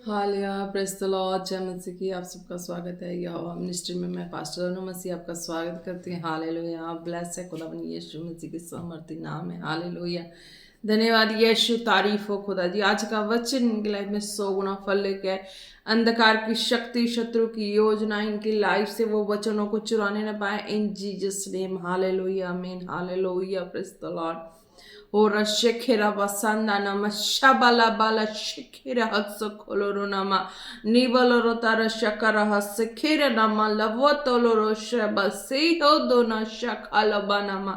Hallelujah, praise the Lord, जय मसीह की। आप सबका स्वागत है यहोवा मिनिस्ट्री में। मैं पास्टर अनु मसीह आपका स्वागत करती हूँ। हालेलुया, आप ब्लेस है खुदावन यीशु मसीह के सामर्थी नाम है। हालेलुया, धन्यवाद यीशु, तारीफ हो खुदा जी। आज का वचन इनकी लाइफ में 100 गुना फल लेके आए। अंधकार की शक्ति, शत्रु की योजना इनकी लाइफ से वो वचनों को चुराने न पाए। इन जीसस नेम, हालेलुया, आमीन, hallelujah, praise the Lord. Ora shekera basanda nama shabala bala shekera hatso koloro nama nibaloro tara shakara hasekera nama lavotoloro shabaseho dona shakala banama।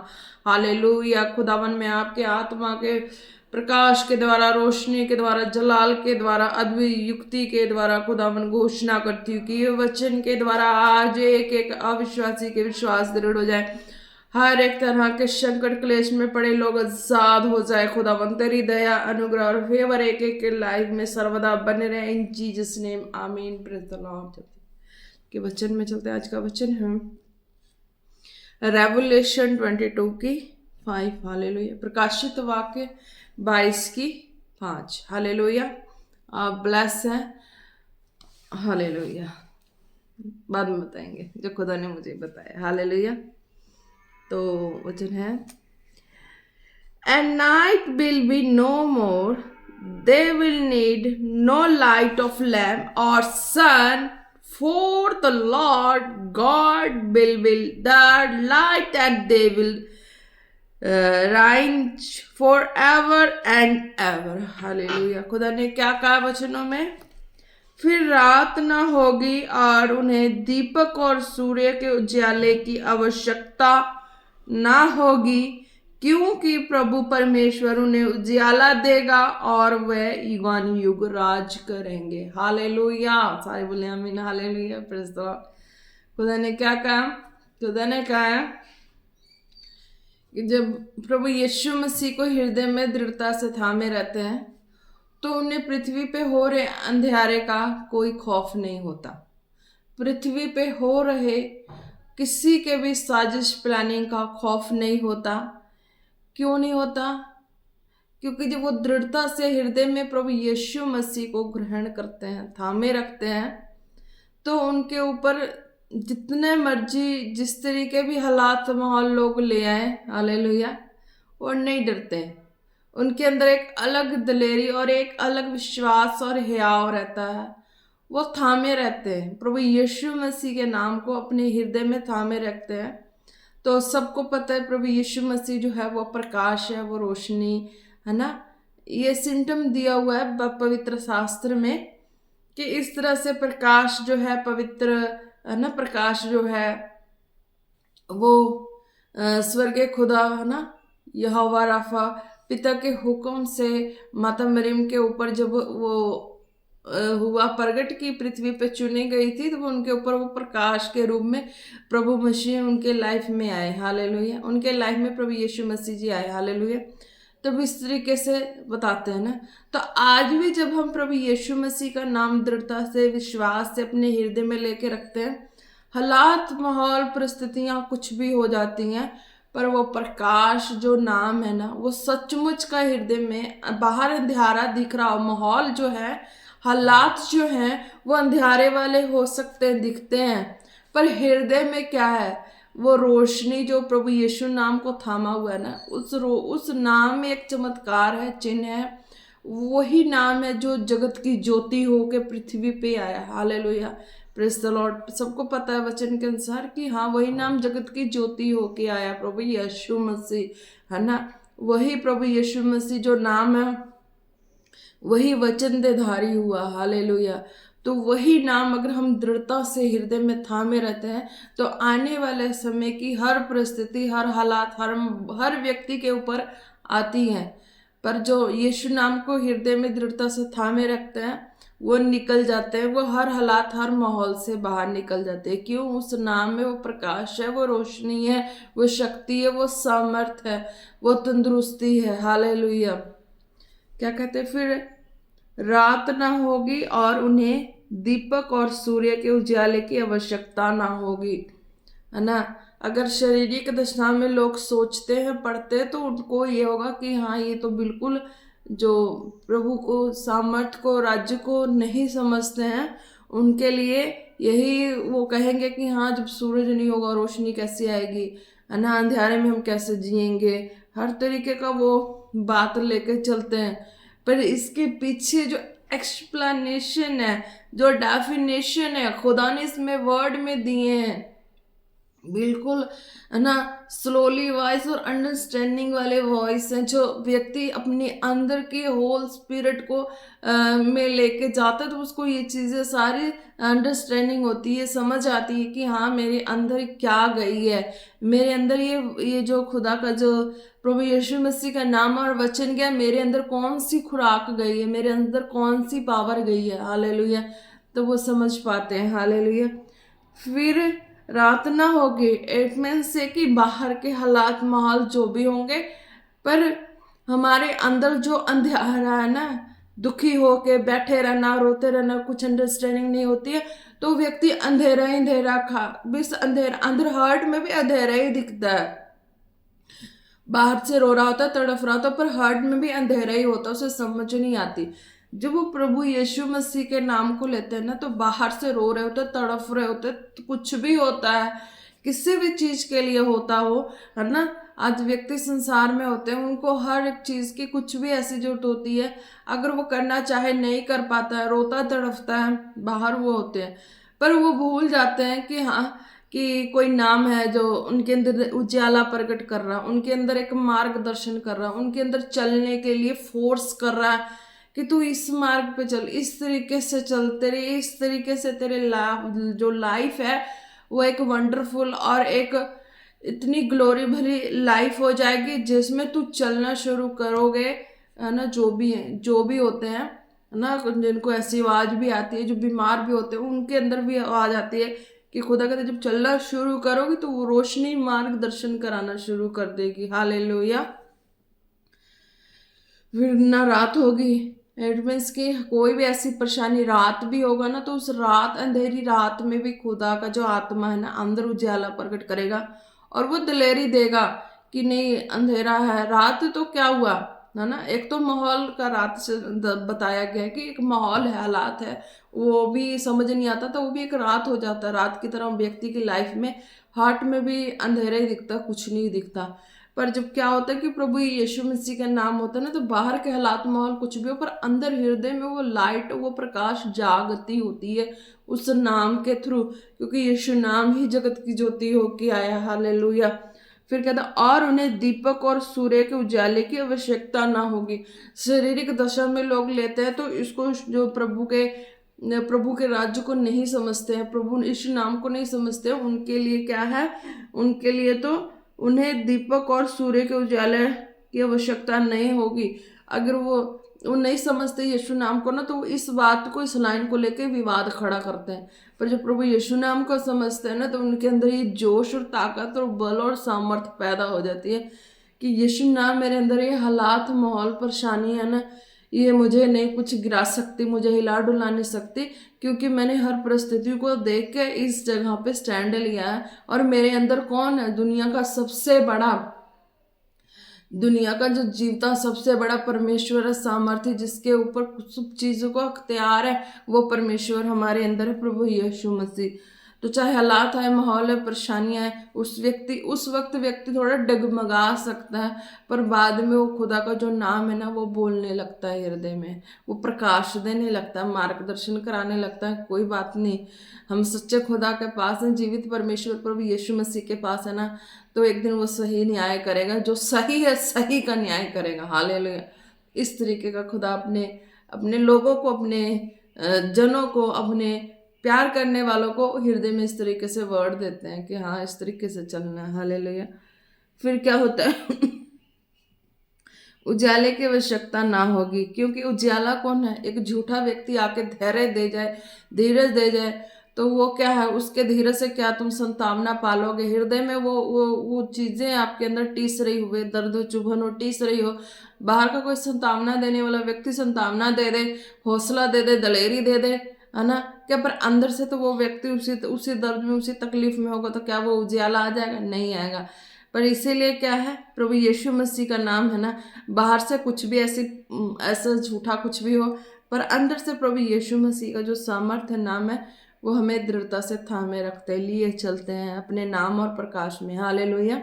Hallelujah, खुदावन में आपके आत्मा के प्रकाश के द्वारा, रोशनी के द्वारा, जलाल के द्वारा, अद्भुत युक्ति के द्वारा खुदावन घोषणा करती हूँ कि ये वचन के द्वारा आज एक एक अविश्वासी के विश्वास दृढ़ हो जाए। हर एक तरह के संकट क्लेश में पड़े लोग आजाद हो जाए। खुदावन तेरी दया, अनुग्रह और फेवर एक एक के लाइफ में सर्वदा बने रहे। इन जीसस नेम, आमीन, प्रेज़ द लॉर्ड। के वचन में चलते हैं। आज का वचन है रेवलेशन 22 की 5। हालेलुया, प्रकाशित वाक्य 22 की 5। हालेलुया, आप ब्लेस हैं। हालेलुया, बाद में बताएंगे जो खुदा ने मुझे बताया। हालेलुया, तो वचन है, and night will be no more, they will need no light of lamp और sun, for the Lord God will their light, and they will reign forever and ever। Hallelujah, खुदा ने क्या कहा वचनों में? फिर रात न होगी और उन्हें दीपक और सूर्य के उजाले की आवश्यकता ना होगी, क्योंकि प्रभु परमेश्वर उन्हें उजियाला देगा और वह युगान युग राज करेंगे। हालेलुया, सारे बोले आमीन। Hallelujah, praise the Lord. खुदा ने क्या कहा? खुदा ने कहा कि जब प्रभु यीशु मसीह को हृदय में दृढ़ता से थामे रहते हैं तो उन्हें पृथ्वी पे हो रहे अंधेरे का कोई खौफ नहीं होता। पृथ्वी पे हो रहे किसी के भी साजिश प्लानिंग का खौफ नहीं होता। क्यों नहीं होता? क्योंकि जब वो दृढ़ता से हृदय में प्रभु यीशु मसीह को ग्रहण करते हैं, थामे रखते हैं, तो उनके ऊपर जितने मर्जी जिस तरीके भी हालात माहौल लोग ले आए, हालेलुया, वो नहीं डरते हैं। उनके अंदर एक अलग दिलेरी और एक अलग विश्वास और हियाव रहता है। वो थामे रहते हैं, प्रभु यीशु मसीह के नाम को अपने हृदय में थामे रखते हैं। तो सबको पता है प्रभु यीशु मसीह जो है वो प्रकाश है, वो रोशनी है ना। ये सिम्टम दिया हुआ है पवित्र शास्त्र में कि इस तरह से प्रकाश जो है पवित्र है ना, प्रकाश जो है वो स्वर्गीय खुदा है ना, यहोवा राफा पिता के हुक्म से माता मरियम के ऊपर जब वो हुआ प्रगट की पृथ्वी पे चुनी गई थी, तो उनके ऊपर वो प्रकाश के रूप में प्रभु मसीह उनके लाइफ में आए। हालेलुया, उनके लाइफ में प्रभु यीशु मसीह जी आए। हालेलुया, तब इस तरीके से बताते हैं ना। तो आज भी जब हम प्रभु यीशु मसीह का नाम दृढ़ता से, विश्वास से अपने हृदय में लेके रखते हैं, हालात माहौल परिस्थितियाँ कुछ भी हो जाती हैं, पर वो प्रकाश जो नाम है ना, वो सचमुच का हृदय में, बाहर अंधेरा दिख रहा हो, माहौल जो है, हालात जो हैं वो अंधेरे वाले हो सकते हैं, दिखते हैं, पर हृदय में क्या है? वो रोशनी जो प्रभु यीशु नाम को थामा हुआ है ना, उस नाम में एक चमत्कार है, चिन्ह है। वही नाम है जो जगत की ज्योति हो के पृथ्वी पे आया। Hallelujah, praise the Lord. सबको पता है वचन के अनुसार कि हाँ, वही नाम जगत की ज्योति होके आया, प्रभु यीशु मसीह है ना। वही प्रभु यीशु मसीह जो नाम है, वही वचन देधारी हुआ। हालेलुया, तो वही नाम अगर हम दृढ़ता से हृदय में थामे रहते हैं, तो आने वाले समय की हर परिस्थिति, हर हालात, हर व्यक्ति के ऊपर आती हैं, पर जो यीशु नाम को हृदय में दृढ़ता से थामे रखते हैं वो निकल जाते हैं। वो हर हालात, हर माहौल से बाहर निकल जाते हैं। क्यों? उस नाम में वो प्रकाश है, वो रोशनी है, वो शक्ति है, वो सामर्थ है, वो तंदुरुस्ती है। हालेलुया, क्या कहते हैं? फिर रात ना होगी और उन्हें दीपक और सूर्य के उजाले की आवश्यकता ना होगी, है ना। अगर शारीरिक दशा में लोग सोचते हैं, पढ़ते हैं, तो उनको ये होगा कि हाँ, ये तो बिल्कुल जो प्रभु को, सामर्थ को, राज्य को नहीं समझते हैं, उनके लिए यही वो कहेंगे कि हाँ, जब सूरज नहीं होगा रोशनी कैसे आएगी, है ना, अंधेरे में हम कैसे जिएंगे, हर तरीके का वो बात लेके चलते हैं। पर इसके पीछे जो एक्सप्लेनेशन है, जो डेफिनेशन है खुदा ने इसमें वर्ड में दिए हैं, बिल्कुल, है ना, स्लोली वॉइस और अंडरस्टैंडिंग वाले वॉइस हैं, जो व्यक्ति अपने अंदर की होल स्पिरिट को में लेके जाता है, तो उसको ये चीज़ें सारी अंडरस्टैंडिंग होती है, समझ आती है कि हाँ, मेरे अंदर क्या गई है, मेरे अंदर ये जो खुदा का जो प्रभु यीशु मसीह का नाम और वचन गया, मेरे अंदर कौन सी खुराक गई है, मेरे अंदर कौन सी पावर गई है। हालेलुया। तो वो समझ पाते हैं। हालेलुया। फिर रात ना होगी, इट मीन्स से कि बाहर के हालात माहौल जो भी होंगे, पर हमारे अंदर जो अंधेरा है ना, दुखी होके बैठे रहना, रोते रहना, कुछ अंडरस्टैंडिंग नहीं होती है, तो व्यक्ति अंधेरा ही अंधेरा बस अंधेरा, अंदर हार्ट में भी अंधेरा ही दिखता है। बाहर से रो रहा होता, तड़फ रहा होता, पर हार्ट में भी अंधेरा ही होता, उसे समझ नहीं आती। जब वो प्रभु यीशु मसीह के नाम को लेते हैं ना, तो बाहर से रो रहे होते, तड़फ रहे होते, तो कुछ भी होता है, किसी भी चीज के लिए होता हो, है ना। आज व्यक्ति संसार में होते हैं, उनको हर एक चीज की कुछ भी ऐसी जरूरत होती है, अगर वो करना चाहे नहीं कर पाता है, रोता तड़फता है, बाहर वो होते हैं, पर वो भूल जाते हैं कि हाँ, कि कोई नाम है जो उनके अंदर उजाला प्रकट कर रहा, उनके अंदर एक मार्गदर्शन कर रहा, उनके अंदर चलने के लिए फोर्स कर रहा है कि तू इस मार्ग पे चल, इस तरीके से चल, तेरे इस तरीके से तेरे जो लाइफ है वो एक वंडरफुल और एक इतनी ग्लोरी भरी लाइफ हो जाएगी, जिसमें तू चलना शुरू करोगे, है ना। जो भी होते हैं, है ना, जिनको ऐसी आवाज भी आती है, जो बीमार भी होते हैं, उनके अंदर भी आवाज आती है कि खुदा कहते जब चलना शुरू करोगे तो वो रोशनी मार्गदर्शन कराना शुरू कर देगी। हालेलुया। फिर ना रात होगी, इट मीन्स कि कोई भी ऐसी परेशानी रात भी होगा ना, तो उस रात, अंधेरी रात में भी खुदा का जो आत्मा है ना, अंदर उजाला प्रकट करेगा और वो दिलेरी देगा कि नहीं, अंधेरा है, रात तो क्या हुआ, है ना। एक तो माहौल का रात से बताया गया है कि एक माहौल है, हालात है, वो भी समझ नहीं आता, तो वो भी एक रात हो जाता है। रात की तरह व्यक्ति की लाइफ में, हार्ट में भी अंधेरा ही दिखता, कुछ नहीं दिखता। पर जब क्या होता है कि प्रभु यीशु मसीह का नाम होता है ना, तो बाहर के हालात माहौल कुछ भी हो, पर अंदर हृदय में वो लाइट, वो प्रकाश जागती होती है उस नाम के थ्रू, क्योंकि यीशु नाम ही जगत की ज्योति होके आया। हालेलुया। फिर कहता, और उन्हें दीपक और सूर्य के उजाले की आवश्यकता ना होगी। शारीरिक दशा में लोग लेते हैं, तो इसको जो प्रभु के राज्य को नहीं समझते हैं, प्रभु यीशु नाम को नहीं समझते हैं, उनके लिए क्या है, उनके लिए तो उन्हें दीपक और सूर्य के उजाले की आवश्यकता नहीं होगी। अगर वो नहीं समझते यीशु नाम को ना, तो वो इस बात को, इस लाइन को लेके विवाद खड़ा करते हैं। पर जब प्रभु यीशु नाम को समझते हैं ना, तो उनके अंदर ये जोश और ताकत और बल और सामर्थ्य पैदा हो जाती है कि यीशु नाम मेरे अंदर, ये हालात माहौल परेशानी है ना, ये मुझे नहीं कुछ गिरा सकती, मुझे हिला डुला नहीं सकती, क्योंकि मैंने हर परिस्थिति को देख के इस जगह पे स्टैंड लिया है। और मेरे अंदर कौन है, दुनिया का जो जीवता सबसे बड़ा परमेश्वर है, सामर्थ्य जिसके ऊपर सब चीज़ों को अख्तियार है, वो परमेश्वर हमारे अंदर है, प्रभु यीशु मसीह। तो चाहे हालात है, माहौल है, परेशानियां है, उस वक्त व्यक्ति थोड़ा डगमगा सकता है, पर बाद में वो खुदा का जो नाम है ना, वो बोलने लगता है हृदय में, वो प्रकाश देने लगता है, मार्गदर्शन कराने लगता है। कोई बात नहीं, हम सच्चे खुदा के पास हैं, जीवित परमेश्वर प्रभु यीशु मसीह के पास है ना, तो एक दिन वो सही न्याय करेगा, जो सही है सही का न्याय करेगा। हालेलुया। इस तरीके का खुदा अपने अपने लोगों को, अपने जनों को, अपने प्यार करने वालों को हृदय में इस तरीके से वर्ड देते हैं कि हाँ, इस तरीके से चलना है। हालेलुया। फिर क्या होता है उजाले की आवश्यकता ना होगी, क्योंकि उजाला कौन है, एक झूठा व्यक्ति आके धैर्य दे जाए, धीरज दे जाए, तो वो क्या है, उसके धीरज से क्या तुम संतावना पालोगे। हृदय में वो चीजें आपके अंदर टीस रही हुए, दर्द चुभन हो टीस रही हो, बाहर का कोई संतावना देने वाला व्यक्ति संतावना दे दे, हौसला दे दे, दलेरी दे दे, है ना, क्या, पर अंदर से तो वो व्यक्ति उसी दर्द में, उसी तकलीफ में होगा, तो क्या वो उजाला आ जाएगा, नहीं आएगा। पर इसीलिए क्या है, प्रभु यीशु मसीह का नाम है ना, बाहर से कुछ भी ऐसा झूठा कुछ भी हो, पर अंदर से प्रभु यीशु मसीह का जो सामर्थ्य नाम है वो हमें दृढ़ता से थामे रखते हैं, लिए चलते हैं अपने नाम और प्रकाश में। हालेलुया।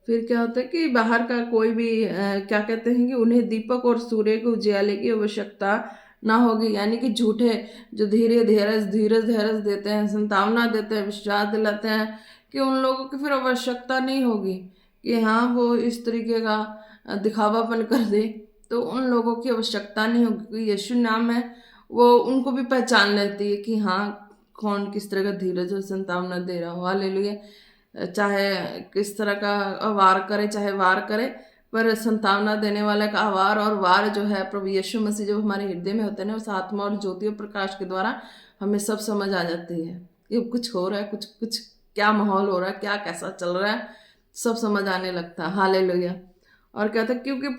फिर क्या होता है कि बाहर का कोई भी क्या कहते हैं कि उन्हें दीपक और सूर्य के उजियाले की आवश्यकता ना होगी, यानी कि झूठे जो धीरज धीरज देते हैं, संतावना देते हैं, विश्वास दिलाते हैं, कि उन लोगों की फिर आवश्यकता नहीं होगी कि हाँ वो इस तरीके का दिखावापन कर दे, तो उन लोगों की आवश्यकता नहीं होगी, क्योंकि यीशु नाम है वो उनको भी पहचान लेती है कि हाँ कौन किस तरह का धीरज और संतावना दे रहा हो। हालेलुया। चाहे किस तरह का वार करे चाहे वार करे, पर संतावना देने वाले का आवार और वार जो है प्रभु यीशु मसीह जो हमारे हृदय में होते हैं ना, उस आत्मा और ज्योति और प्रकाश के द्वारा हमें सब समझ आ जाती है कि कुछ हो रहा है, कुछ कुछ क्या माहौल हो रहा है, क्या कैसा चल रहा है, सब समझ आने लगता है। हालेलुया। और कहता है क्योंकि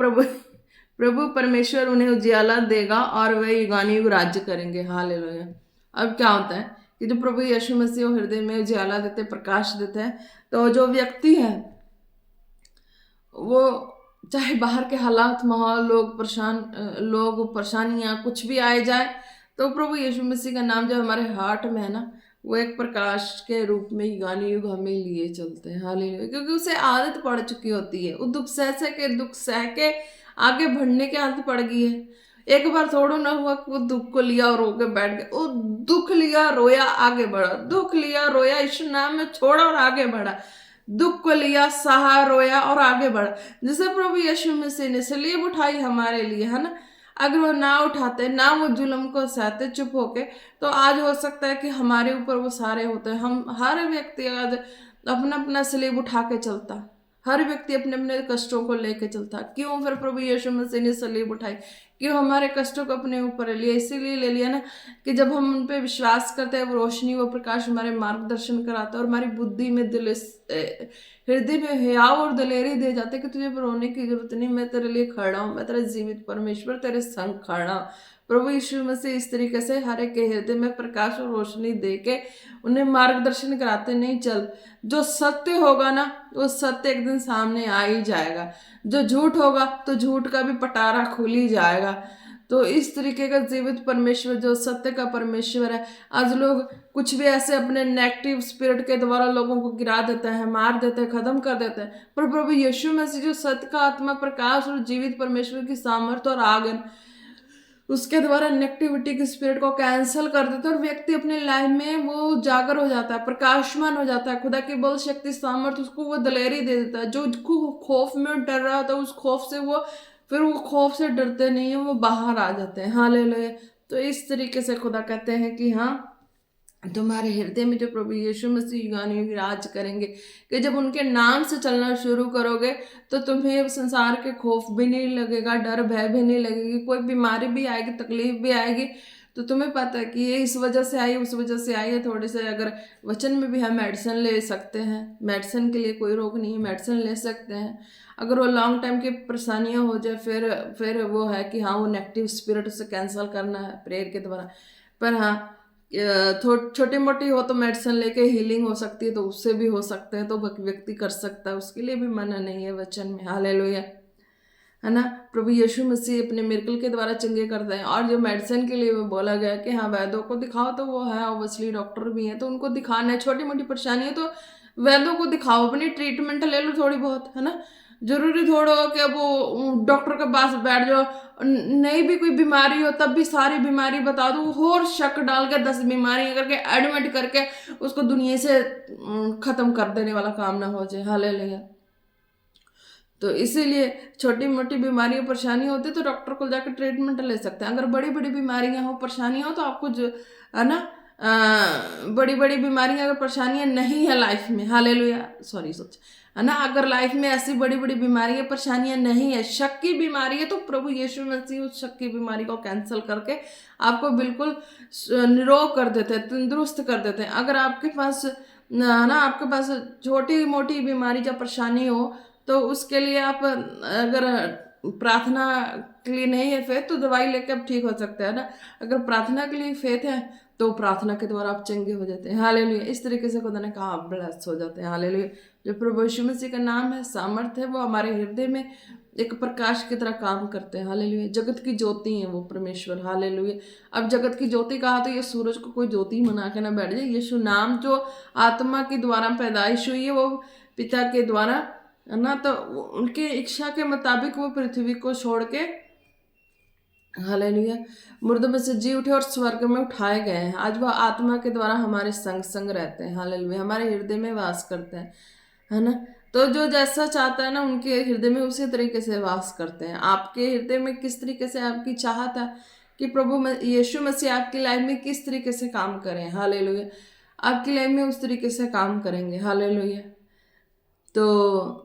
प्रभु परमेश्वर उन्हें उजियाला देगा और वे युगानुयुग युग राज्य करेंगे। हालेलुया। अब क्या होता है कि जो प्रभु यीशु मसीह हृदय में उजियाला देते, प्रकाश देते हैं, तो जो व्यक्ति है वो चाहे बाहर के हालात, माहौल, लोग परेशानियां कुछ भी आए जाए, तो प्रभु यीशु मसीह का नाम जो हमारे हार्ट में है ना, वो एक प्रकाश के रूप में युगानुयुग हमें लिए चलते हैं। हालेलुया। क्योंकि उसे आदत पड़ चुकी होती है, वो दुख सह के आगे बढ़ने की आदत पड़ गई है। एक बार थोड़ा ना हुआ कि वो दुख को लिया और रो के बैठ गए, वो दुख लिया रोया आगे बढ़ा, दुख लिया रोया यीशु नाम में छोड़ा और आगे बढ़ा, दुख को लिया सहा रोया और आगे बढ़ा। जैसे प्रभु यीशु मसीह ने सलीब उठाई हमारे लिए, है ना, अगर वो ना उठाते, ना वो जुल्म को सहते चुप होके, तो आज हो सकता है कि हमारे ऊपर वो सारे होते हैं। हम हर व्यक्ति आज अपना अपना सलीब उठा के चलता, हर व्यक्ति अपने अपने कष्टों को लेके चलता। क्यों? फिर प्रभु यीशु मसीह ने सलीब उठाई, क्यों? हमारे कष्टों को अपने ऊपर ले लिया। इसीलिए ले लिया ना कि जब हम उन पे विश्वास करते हैं, वो रोशनी, वो प्रकाश हमारे मार्गदर्शन कराता है और हमारी बुद्धि में हृदय में हियाव और दलेरी दे जाते कि तुझे रोने की जरूरत नहीं, मैं तेरे लिए खड़ा हूँ, मैं तेरा जीवित परमेश्वर तेरे संग खड़ा हूँ। प्रभु यीशु मसीह इस तरीके से हर एक के हृदय में प्रकाश और रोशनी दे के उन्हें मार्गदर्शन कराते, नहीं चल, जो सत्य होगा ना वो सत्य एक दिन सामने आ ही जाएगा, जो झूठ होगा तो झूठ का भी पटारा खुल ही जाएगा। तो इस तरीके का जीवित परमेश्वर जो सत्य का परमेश्वर है, आज लोग कुछ भी ऐसे अपने नेगेटिव स्पिरिट के द्वारा लोगों को गिरा देते हैं, मार देते हैं, खत्म कर देते हैं, पर प्रभु यीशु मसीह जो सत्य का आत्मा, प्रकाश और जीवित परमेश्वर की सामर्थ्य और आगन, उसके द्वारा नेगेटिविटी के स्पिरिट को कैंसिल कर देता है और व्यक्ति अपने लाइफ में वो जागर हो जाता है, प्रकाशमान हो जाता है। खुदा की बल, शक्ति, सामर्थ्य उसको वो दलेरी दे देता है। जो खौफ में डर रहा होता है, उस खौफ से वो फिर वो खौफ से डरते नहीं है, वो बाहर आ जाते हैं। हालेलुया। तो इस तरीके से खुदा कहते हैं कि हाँ, तुम्हारे हृदय में जो प्रभु यीशु मसीह युगानुयुग राज करेंगे, कि जब उनके नाम से चलना शुरू करोगे तो तुम्हें संसार के खौफ भी नहीं लगेगा, डर भय भी नहीं लगेगी। कोई बीमारी भी आएगी, तकलीफ भी आएगी, तो तुम्हें पता है कि ये इस वजह से आई, उस वजह से आई है। थोड़े से अगर वचन में भी हम मेडिसिन ले सकते हैं, मेडिसिन के लिए कोई रोक नहीं है, मेडिसिन ले सकते हैं। अगर वो लॉन्ग टाइम की परेशानियां हो जाए, फिर वो है कि हाँ वो नेगेटिव स्पिरिट उसे कैंसिल करना है प्रेयर के द्वारा। पर हाँ छोटी मोटी हो तो मेडिसिन लेके हीलिंग हो सकती है, तो उससे भी हो सकते हैं, तो व्यक्ति कर सकता है, उसके लिए भी मना नहीं है वचन में। हालेलुया, है ना। प्रभु यीशु मसीह अपने मिरेकल के द्वारा चंगे करते हैं। और जो मेडिसिन के लिए वो बोला गया कि हाँ वैद्यों को दिखाओ, तो वो है ऑब्वियसली डॉक्टर भी हैं, तो उनको दिखाना है। छोटी मोटी परेशानी है तो वैद्यों को दिखाओ, अपनी ट्रीटमेंट ले लो थोड़ी बहुत, है ना। जरूरी थोड़ा हो कि अब वो डॉक्टर के पास बैठ जाओ, नहीं भी कोई बीमारी हो तब भी सारी बीमारी बता दो, और शक डाल के 10 बीमारी करके एडमिट करके उसको दुनिया से खत्म कर देने वाला काम ना हो जाए। हालेलुया। तो इसीलिए छोटी मोटी बीमारी परेशानी होती है तो डॉक्टर को जाकर ट्रीटमेंट ले सकते हैं। अगर बड़ी बड़ी बीमारियां हो, परेशानियां हो, तो आपको जो है ना, बड़ी बड़ी बीमारियां अगर परेशानियां नहीं है लाइफ में, हालेलुया, सॉरी सोच, है ना, अगर लाइफ में ऐसी बड़ी बड़ी बीमारियां परेशानियां नहीं है, शक की बीमारी है, तो प्रभु यीशु मसीह उस शक की बीमारी को कैंसिल करके आपको बिल्कुल निरोग कर देते हैं, तंदुरुस्त कर देते हैं। अगर आपके पास ना आपके पास छोटी मोटी बीमारी या परेशानी हो, तो उसके लिए आप अगर प्रार्थना के लिए नहीं है फेथ, तो दवाई लेके आप ठीक हो सकते हैं ना। अगर प्रार्थना के लिए फेथ है तो प्रार्थना के द्वारा आप चंगे हो जाते हैं। हालेलुया। इस तरीके से खुदा ने कहा आप ब्लेस्ड हो जाते हैं। हालेलुया। जो प्रभु यीशु मसीह का नाम है, सामर्थ है, वो हमारे हृदय में एक प्रकाश की तरह काम करते हैं। हालेलुया। जगत की ज्योति है वो परमेश्वर। हालेलुया। अब जगत की ज्योति कहा तो ये सूरज को कोई ज्योति बना के ना बैठ जाए। यीशु नाम जो आत्मा के द्वारा पैदाइश हुई है वो पिता के द्वारा, है ना, तो उनके इच्छा के मुताबिक वो पृथ्वी को छोड़ के, हालेलुया, मुर्दों में से जी उठे और स्वर्ग में उठाए गए हैं। आज वह आत्मा के द्वारा हमारे संग संग रहते हैं। हालेलुया। हमारे हृदय में वास करते हैं, है ना। तो जो जैसा चाहता है ना उनके हृदय में उसी तरीके से वास करते हैं। आपके हृदय में किस तरीके से आपकी चाहत है कि प्रभु यीशु मसीह आपकी लाइफ में किस तरीके से काम करें, हालेलुया, आपकी लाइफ में उस तरीके से काम करेंगे। हालेलुया। तो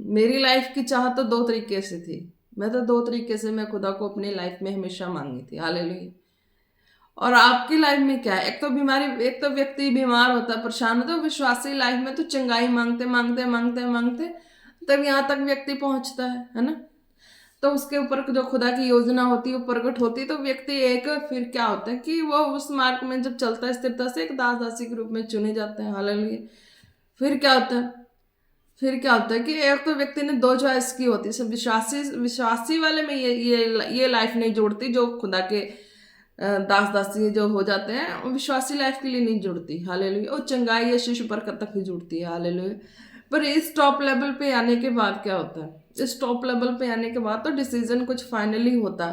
मेरी लाइफ की चाहत तो 2 तरीके से थी। मैं तो 2 तरीके से मैं खुदा को अपनी लाइफ में हमेशा मांगी थी। हालेलुया। और आपकी लाइफ में क्या है? एक तो बीमारी, एक तो व्यक्ति बीमार होता है, परेशान होता है, विश्वासी लाइफ में तो चंगाई मांगते मांगते मांगते मांगते तब यहाँ तक व्यक्ति पहुंचता है ना। तो उसके ऊपर जो खुदा की योजना होती है वो प्रकट होती है, तो व्यक्ति एक फिर क्या होता है कि वो उस मार्ग में जब चलता है स्थिरता से एक दास दासी के रूप में चुने जाते हैं। हालेलुया। फिर क्या होता है? फिर क्या होता है कि एक तो व्यक्ति ने 2 चॉइस की होती है। सब विश्वासी वाले में ये लाइफ नहीं जुड़ती, जो खुदा के दास दासी जो हो जाते हैं वो विश्वासी लाइफ के लिए नहीं जुड़ती। हालेलुया। और चंगाई या शिशु पर तक ही जुड़ती है। हालेलुया। पर इस टॉप लेवल पे आने के बाद क्या होता है? इस टॉप लेवल पे आने के बाद तो डिसीजन कुछ फाइनली होता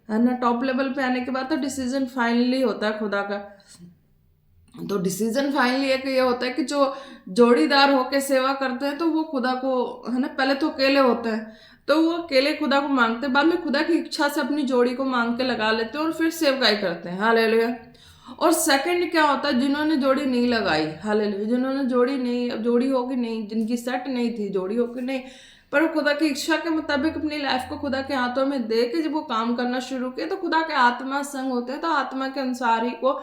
है ना। टॉप लेवल पे आने के बाद तो डिसीजन फाइनली होता है खुदा का। तो डिसीजन फाइनली एक ये होता है कि जो जोड़ीदार होके सेवा करते हैं तो वो खुदा को, है ना, पहले तो अकेले होते हैं तो वो अकेले खुदा को मांगते हैं, बाद में खुदा की इच्छा से अपनी जोड़ी को मांग के लगा लेते हैं और फिर सेवकाई करते हैं। हालेलुया। और सेकंड क्या होता है? जिन्होंने जोड़ी नहीं लगाई, हालेलुया, जिन्होंने जोड़ी नहीं, अब जोड़ी होगी नहीं, जिनकी सेट नहीं थी, जोड़ी होगी नहीं, पर वो खुदा की इच्छा के मुताबिक अपनी लाइफ को खुदा के हाथों में दे के जब वो काम करना शुरू किए तो खुदा के आत्मा संग होते हैं, तो आत्मा के अनुसार ही को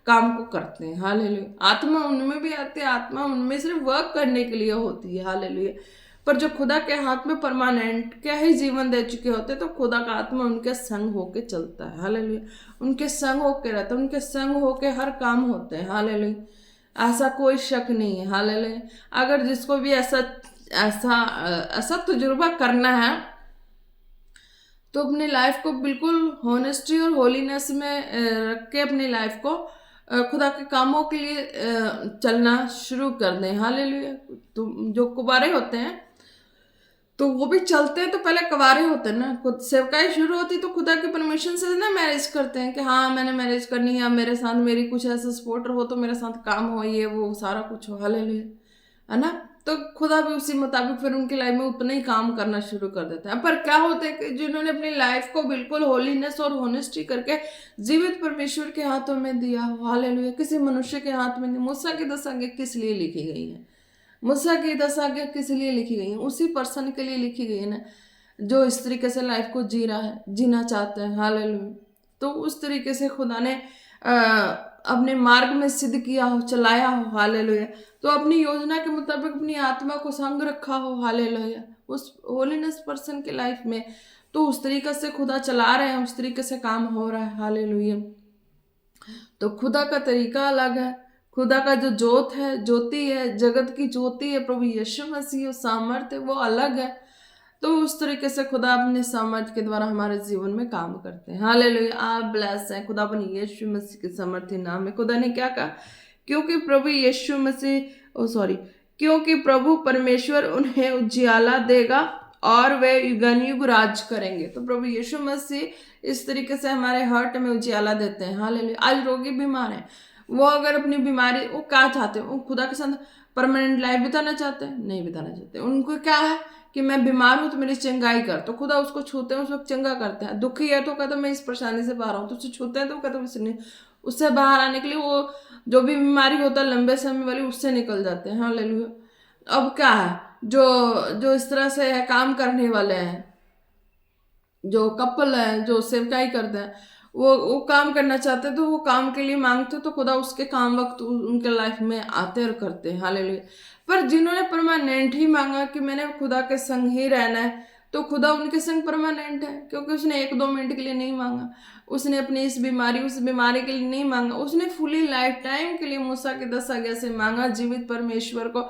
काम को करते हैं। हालेलुया। आत्मा उनमें भी आती है, आत्मा उनमें सिर्फ वर्क करने के लिए होती है। हालेलुया। पर जो खुदा के हाथ में परमानेंट क्या ही जीवन दे चुके होते तो खुदा का आत्मा उनके संग होके चलता है। हालेलुया। उनके संग होके रहता है, उनके संग होके हर काम होते हैं। हालेलुया। ऐसा कोई शक नहीं है। हालेलुया। अगर जिसको भी ऐसा ऐसा ऐसा तजुर्बा करना है तो अपनी लाइफ को बिल्कुल होनेस्टी और होलीनेस में रख के अपनी लाइफ को खुदा के कामों के लिए चलना शुरू कर दें। हालेलुया। तो जो कुंवारे होते हैं तो वो भी चलते हैं, तो पहले कुंवारे होते हैं ना, खुद सेवकाई शुरू होती तो खुदा की परमिशन से ना मैरिज करते हैं कि हाँ मैंने मैरिज करनी है, मेरे साथ मेरी कुछ ऐसा सपोर्टर हो तो मेरे साथ काम हो, ये वो सारा कुछ हो। हालेलुया। है ना। तो खुदा भी उसी मुताबिक फिर उनकी लाइफ में उतना ही काम करना शुरू कर देता है। पर क्या होता है कि जिन्होंने अपनी लाइफ को बिल्कुल होलीनेस और होनेस्टी करके जीवित परमेश्वर के हाथों में दिया हो, हालेलुया, किसी मनुष्य के हाथ में नहीं। मूसा की 10 आज्ञा किस लिए लिखी गई है? मूसा की 10 आज्ञा किस लिए लिखी गई है? उसी पर्सन के लिए लिखी गई है ना जो इस तरीके से लाइफ को जी रहा है, जीना चाहता है। हालेलुया। तो उस तरीके से खुदा ने अपने मार्ग में सिद्ध किया हो, चलाया हो। हालेलुया। तो अपनी योजना के मुताबिक अपनी आत्मा को संग रखा हो। हालेलुया। उस होलीनेस पर्सन के लाइफ में तो उस तरीके से खुदा चला रहे हैं, उस तरीके से काम हो रहा है। हालेलुया। तो खुदा का तरीका अलग है। खुदा का जो ज्योत है, ज्योति है, जगत की ज्योति है प्रभु यीशु मसीह, सामर्थ्य है, वो अलग है। तो उस तरीके से खुदा अपने सामर्थ्य के द्वारा हमारे जीवन में काम करते हैं। हालेलुया। आप ब्लेस हैं खुदा अपने यीशु मसीह के सामर्थ्य नाम में। खुदा ने क्या कहा? क्योंकि प्रभु यीशु मसीह क्योंकि प्रभु परमेश्वर उन्हें उजियाला देगा और वे युगान युग राज करेंगे। तो प्रभु यीशु मसीह इस तरीके से हमारे हार्ट में उजियाला देते हैं। हालेलुया। आज रोगी बीमार हैं, वो अगर अपनी बीमारी वो क्या चाहते हैं? वो खुदा के साथ परमानेंट लाइफ बिताना चाहते हैं? नहीं बिताना चाहते। उनको क्या है कि मैं बीमार हूँ तो मेरी चंगाई कर, तो खुदा उसको छूते हैं, उस वक्त चंगा करते हैं। दुखी है तो कहते मैं इस परेशानी से बाहर हूँ, तो उसे छूते हैं तो कहते उससे बाहर आने के लिए वो जो भी बीमारी होता है लंबे समय वाली उससे निकल जाते हैं। हालेलुया। अब क्या है, जो इस तरह से है काम करने वाले हैं, जो कपल है, जो सेवकाई करते हैं, वो काम करना चाहते हैं तो वो काम के लिए मांगते तो खुदा उसके काम वक्त उनके लाइफ में आते और करते हैं। हालेलुया। पर जिन्होंने परमानेंट ही मांगा कि मैंने खुदा के संग ही रहना है तो खुदा उनके संग परमानेंट है, क्योंकि उसने 1-2 मिनट के लिए नहीं मांगा। उसने अपनी इस बीमारी उस बीमारी के लिए नहीं मांगा, उसने फुली लाइफ टाइम के लिए मूसा की 10 आज्ञा से मांगा जीवित परमेश्वर को,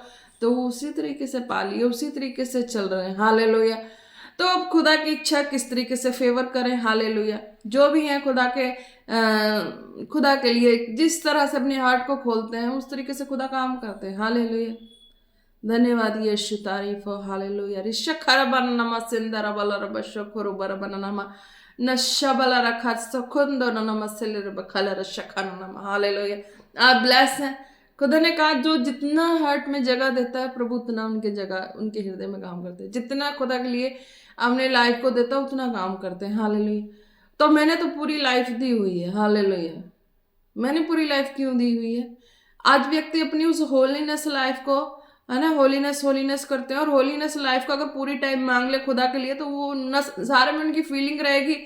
तो वो उसी तरीके से पा लिए, उसी तरीके से चल रहे हैं। हालेलुया। तो अब खुदा की इच्छा किस तरीके से फेवर करें। हालेलुया। जो भी हैं खुदा के लिए जिस तरह से अपने हार्ट को खोलते हैं उस तरीके से खुदा काम करते हैं। हालेलुया। धन्यवाद यीशु, तारीफ हो। हालेलुया। रिशखर बननमा सिंदर बलर बशखुर बर बननमा नशबल रखा सखुंदो ननमा सिलर बखलर शखनमा। हालेलुया। आप ब्लेस हैं। खुदा ने कहा जो जितना हार्ट में जगह देता है प्रभु उतना उनके जगह उनके हृदय में काम करते हैं। जितना खुदा के लिए अपने लाइफ को देता है उतना काम करते हैं। हालेलुया। तो मैंने तो पूरी लाइफ दी हुई है। हालेलुया। मैंने पूरी लाइफ क्यों दी हुई है? आज व्यक्ति अपनी उस होलीनेस लाइफ को, है ना, होलीनेस करते हैं, और होलीनेस लाइफ को अगर पूरी टाइम मांग ले खुदा के लिए तो वो न सारे में उनकी फीलिंग रहेगी,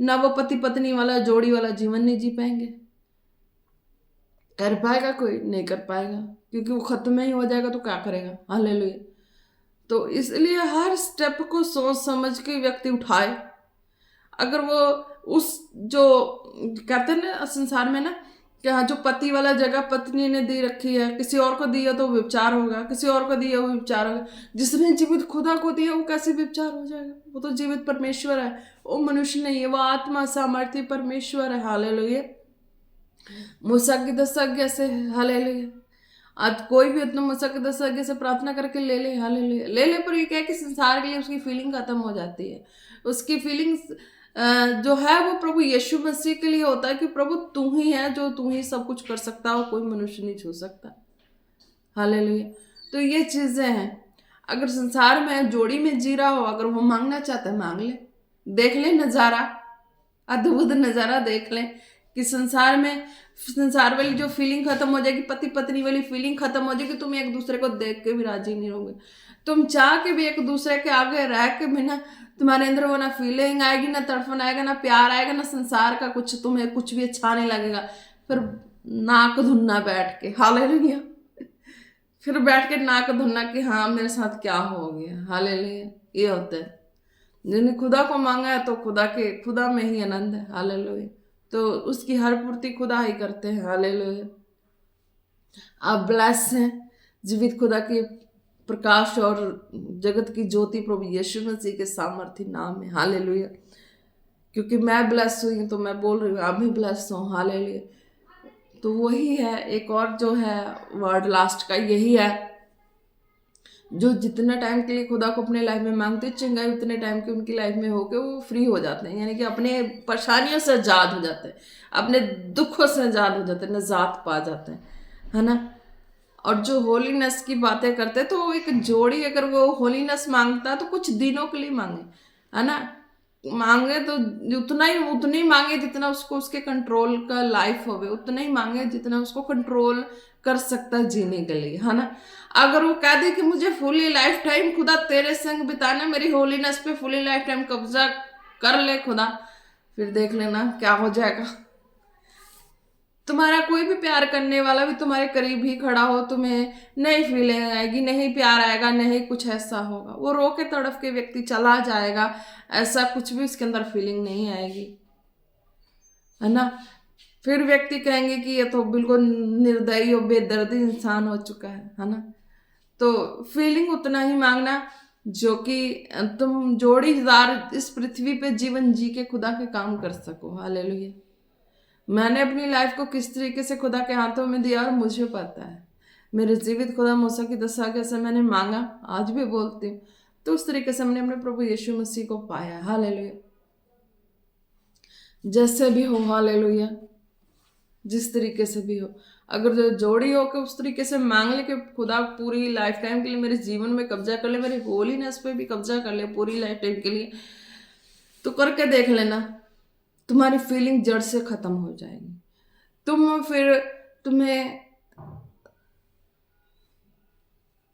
ना वो पति पत्नी वाला जोड़ी वाला जीवन नहीं जी पाएंगे। कर पाएगा कोई? नहीं कर पाएगा, क्योंकि वो खत्म ही हो जाएगा तो क्या करेगा। हालेलुया। तो इसलिए हर स्टेप को सोच समझ के व्यक्ति उठाए। अगर वो उस जो कहते हैं ना संसार में ना कि हाँ, जो पति वाला जगह पत्नी ने दे रखी है, किसी और को दिया तो व्यभिचार होगा, किसी और को दिया वो व्यभिचार होगा। जिसने जीवित खुदा को दिया वो कैसे व्यभिचार हो जाएगा? वो तो जीवित परमेश्वर है, वो मनुष्य नहीं है, वो आत्मा सामर्थ्य परमेश्वर है। हालेलुया। मूसा की 10 आज्ञा से। हालेलुया। आज कोई भी उतना मूसा की 10 आज्ञा से प्रार्थना करके ले ले। हालेलुया। ले ले, पर ये क्या है कि संसार के लिए उसकी फीलिंग खत्म हो जाती है। उसकी फीलिंग्स जो है वो प्रभु यीशु मसीह के लिए होता है कि प्रभु तू ही है जो तू ही सब कुछ कर सकता है, कोई मनुष्य नहीं छू सकता। हालेलुया। तो ये चीजें हैं। अगर संसार में जोड़ी में जी रहा हो, अगर वो मांगना चाहता है मांग ले, देख ले नजारा, अद्भुत नजारा देख ले कि संसार वाली जो फीलिंग खत्म हो जाएगी, पति पत्नी वाली फीलिंग खत्म हो जाएगी। तुम एक दूसरे को देख के भी राजी नहीं रहोगे, तुम चाह के भी एक दूसरे के आगे रह के भी ना, तुम्हारे अंदर वो ना फीलिंग आएगी, ना तड़फन आएगा, ना प्यार आएगा, ना संसार का कुछ, तुम्हें कुछ भी अच्छा नहीं लगेगा। फिर नाक धुनना बैठ के। हालेलुया। फिर बैठ के नाक धुनना कि हाँ मेरे साथ क्या हो गया। हालेलुया। ये होता है। जिन्हें खुदा को मांगा है तो खुदा में ही आनंद है। हालेलुया। तो उसकी हर पूर्ति खुदा ही करते हैं। हालेलुया। आप ब्लेस हैं। जीवित खुदा की प्रकाश और जगत की ज्योति प्रभु यीशु मसीह के सामर्थ्य नाम में। हालेलुया। क्योंकि मैं ब्लेस हुई हूँ तो मैं बोल रही हूँ आप भी ब्लेस हो। हालेलुया। तो वही है, एक और जो है वर्ड लास्ट का यही है, जो जितना टाइम के लिए खुदा को अपने लाइफ में मांगते चंगाई उतने टाइम के उनकी लाइफ में होके वो फ्री हो जाते हैं, यानी कि अपने परेशानियों से आजाद हो जाते हैं, अपने दुखों से आजाद हो जाते हैं, निजात पा जाते हैं, है ना। और जो होलीनेस की बातें करते हैं तो एक जोड़ी अगर वो होलीनेस मांगता है तो कुछ दिनों के लिए मांगे, है ना, मांगे तो उतनी मांगे जितना उसको उसके कंट्रोल का लाइफ होवे, उतना ही मांगे जितना उसको कंट्रोल कर सकता है जीने के लिए, है ना। अगर वो कह दे कि मुझे फुली लाइफ टाइम खुदा तेरे संग बिताना, मेरी होलीनेस पे फुली लाइफ टाइम कब्जा कर ले खुदा, फिर देख लेना क्या हो जाएगा। तुम्हारा कोई भी प्यार करने वाला भी तुम्हारे करीब ही खड़ा हो, तुम्हें नहीं फीलिंग आएगी, नहीं प्यार आएगा, नहीं कुछ ऐसा होगा, वो रो के तड़फ के व्यक्ति चला जाएगा, ऐसा कुछ भी उसके अंदर फीलिंग नहीं आएगी, है ना। फिर व्यक्ति कहेंगे कि ये तो बिल्कुल निर्दयी और बेदर्दी इंसान हो चुका है ना। तो फीलिंग उतना ही मांगना जो कि तुम जोड़ीदार इस पृथ्वी पे जीवन जी के खुदा के काम कर सको। हालेलुया। मैंने अपनी लाइफ को किस तरीके से खुदा के हाथों में दिया और मुझे पता है। मेरे जीवित खुदा मूसा की 10 आज्ञा से मैंने मांगा, आज भी बोलती हूँ, तो उस तरीके से हमने अपने प्रभु यीशु मसीह को पाया। हालेलुया। जैसे भी हो, हालेलुया, जिस तरीके से भी हो, अगर जो जोड़ी हो के उस तरीके से मांग ले कि खुदा पूरी लाइफ टाइम के लिए मेरे जीवन में कब्जा कर ले, मेरी होलीनेस पे भी कब्जा कर ले पूरी लाइफ टाइम के लिए, तो करके देख लेना, तुम्हारी फीलिंग जड़ से खत्म हो जाएगी। तुम्हें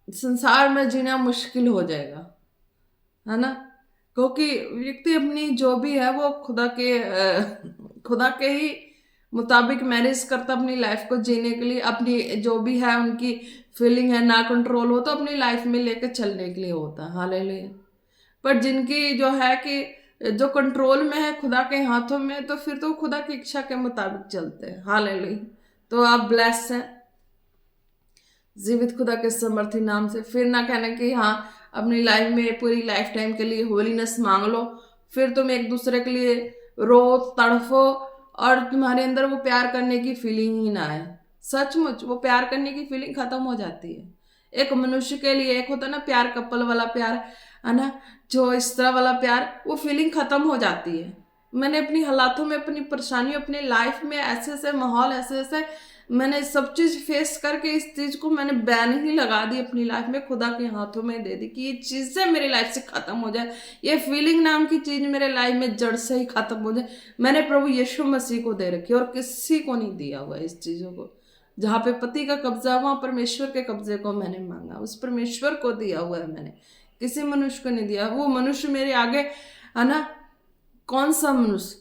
संसार में जीना मुश्किल हो जाएगा, है ना, क्योंकि व्यक्ति अपनी जो भी है वो खुदा के ही मुताबिक मैनेज करता अपनी लाइफ को जीने के लिए। अपनी जो भी है उनकी फीलिंग है ना कंट्रोल हो तो अपनी लाइफ में लेकर चलने के लिए होता है। हालेलुया। पर जिनकी जो है कि जो कंट्रोल में है खुदा के हाथों में, तो फिर तो खुदा की इच्छा के मुताबिक चलते हैं। हालेलुया। तो आप ब्लेस्ड हैं जीवित खुदा के समर्थी नाम से। फिर ना कहना कि हाँ अपनी लाइफ में पूरी लाइफ टाइम के लिए होलीनेस मांग लो, फिर तुम एक दूसरे के लिए रो तड़फो और तुम्हारे अंदर वो प्यार करने की फीलिंग ही ना आए। सचमुच वो प्यार करने की फीलिंग खत्म हो जाती है। एक मनुष्य के लिए एक होता है ना प्यार, कपल वाला प्यार है ना, जो इस तरह वाला प्यार, वो फीलिंग खत्म हो जाती है। मैंने अपनी हालातों में, अपनी परेशानियों, अपनी लाइफ में ऐसे ऐसे माहौल, ऐसे ऐसे मैंने सब चीज फेस करके इस चीज को मैंने बैन ही लगा दी अपनी लाइफ में, खुदा के हाथों में दे दी कि ये चीजें मेरी लाइफ से खत्म हो जाए, ये फीलिंग नाम की चीज मेरे लाइफ में जड़ से ही खत्म हो जाए। मैंने प्रभु यीशु मसीह को दे रखी और किसी को नहीं दिया हुआ इस चीजों को। जहाँ पे पति का कब्जा, वहां परमेश्वर के कब्जे को मैंने मांगा, उस परमेश्वर को दिया हुआ है मैंने, किसी मनुष्य को नहीं दिया। वो मनुष्य मेरे आगे है ना, कौन सा मनुष्य?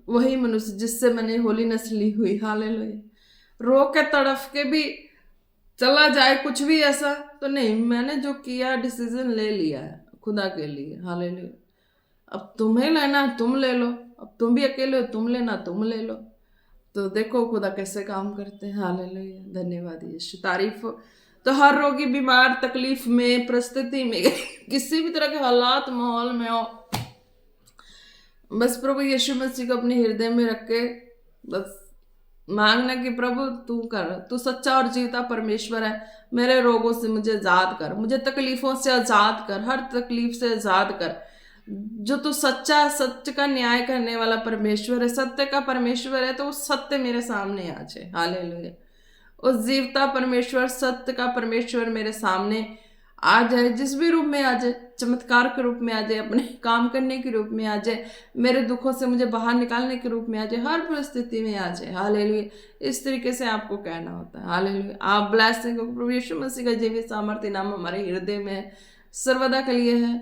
वही मनुष्य जिससे मैंने होलीनेस ली हुई। हालेलुया। रो के तड़फ के भी चला जाए कुछ भी ऐसा तो नहीं, मैंने जो किया डिसीजन ले लिया है खुदा के लिए। हालेलुया। अब तुम्हें लेना तुम ले लो, अब तुम भी अकेले हो, तुम लेना तुम ले लो। तो देखो खुदा कैसे काम करते हैं। हालेलुया। धन्यवाद यीशु, तारीफ हो। तो हर रोगी, बीमार, तकलीफ में, परिस्थिति में, किसी भी तरह के हालात माहौल में हो, बस प्रभु यीशु मसीह को अपने हृदय में रख के बस मांगना कि प्रभु तू कर, तू सच्चा और जीवता परमेश्वर है, मेरे रोगों से मुझे आजाद कर, मुझे तकलीफों से आजाद कर, हर तकलीफ से आजाद कर। जो तू सच्चा, सत्य का न्याय करने वाला परमेश्वर है, सत्य का परमेश्वर है, तो वो सत्य मेरे सामने आ जाए। हालेलुया। उस जीवता परमेश्वर, सत्य का परमेश्वर मेरे सामने आ जाए, जिस भी रूप में आ जाए, चमत्कार के रूप में आ जाए, अपने काम करने के रूप में आ जाए, मेरे दुखों से मुझे बाहर निकालने के रूप में आ जाए, हर परिस्थिति में आ जाए। हालेलुया। इस तरीके से आपको कहना होता है। हालेलुया। आप ब्लेस्ड हैं क्योंकि प्रभु यीशु मसीह का जीवित सामर्थ्य नाम हमारे हृदय में है, सर्वदा के लिए है,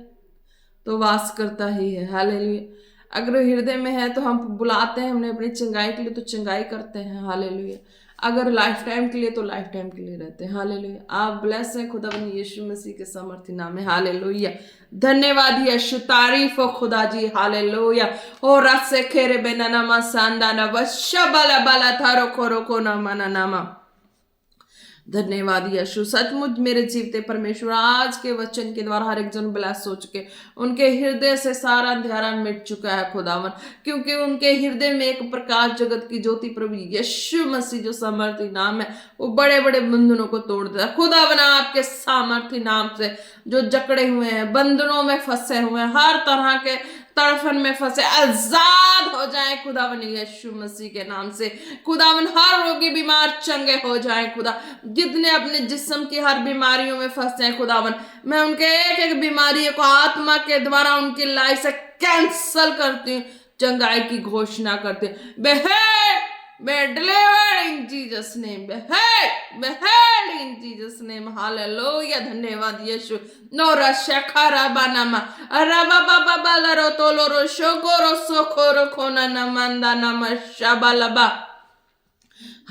तो वास करता ही है। हालेलुया। अगर हृदय में है तो हम बुलाते हैं, हमने अपनी चंगाई के लिए तो चंगाई करते हैं। हालेलुया। अगर लाइफ टाइम के लिए तो लाइफ टाइम के लिए रहते हैं। हालेलुया। आप ब्लेस हैं खुदा बनी यीशु मसीह के सामर्थ्य नाम में। हालेलुया। धन्यवाद यीशु, तारीफ हो खुदा जी। हालेलुया। ओ रस से खेरे बेना नामा सांदा ना वशबला बला थारो खोरो को ना मना नामा। धन्यवाद यीशु। सचमुच मेरे जीवते परमेश्वर, आज के वचन के द्वारा हर एक जन ब्लेस हो चुके, उनके हृदय से सारा अंधेरा मिट चुका है खुदावन, क्योंकि उनके हृदय में एक प्रकाश, जगत की ज्योति प्रभु यीशु मसीह जो सामर्थी नाम है, वो बड़े बड़े बंधनों को तोड़ देता है। खुदावन आपके सामर्थी नाम से जो जकड़े हुए हैं, बंधनों में फंसे हुए हैं, हर तरह के तड़फन में फंसे, आजाद हो जाएं खुदावन यीशु मसीह के नाम से। खुदावन हर रोगी बीमार चंगे हो जाएं खुदा, जितने अपने जिस्म की हर बीमारियों में फंसे हैं खुदावन, मैं उनके एक एक बीमारी को आत्मा के द्वारा उनकी लाइफ से कैंसल करती हूँ, चंगाई की घोषणा करती हूँ। Be delivered in Jesus' name. Behead in Jesus' name. Hallelujah. धन्यवाद यीशु। नोरा शखरा बनामा अरबा बाबा बालरो तोलोरो शोगोरो सोखोरो खोना नमंदा नम शबालबा।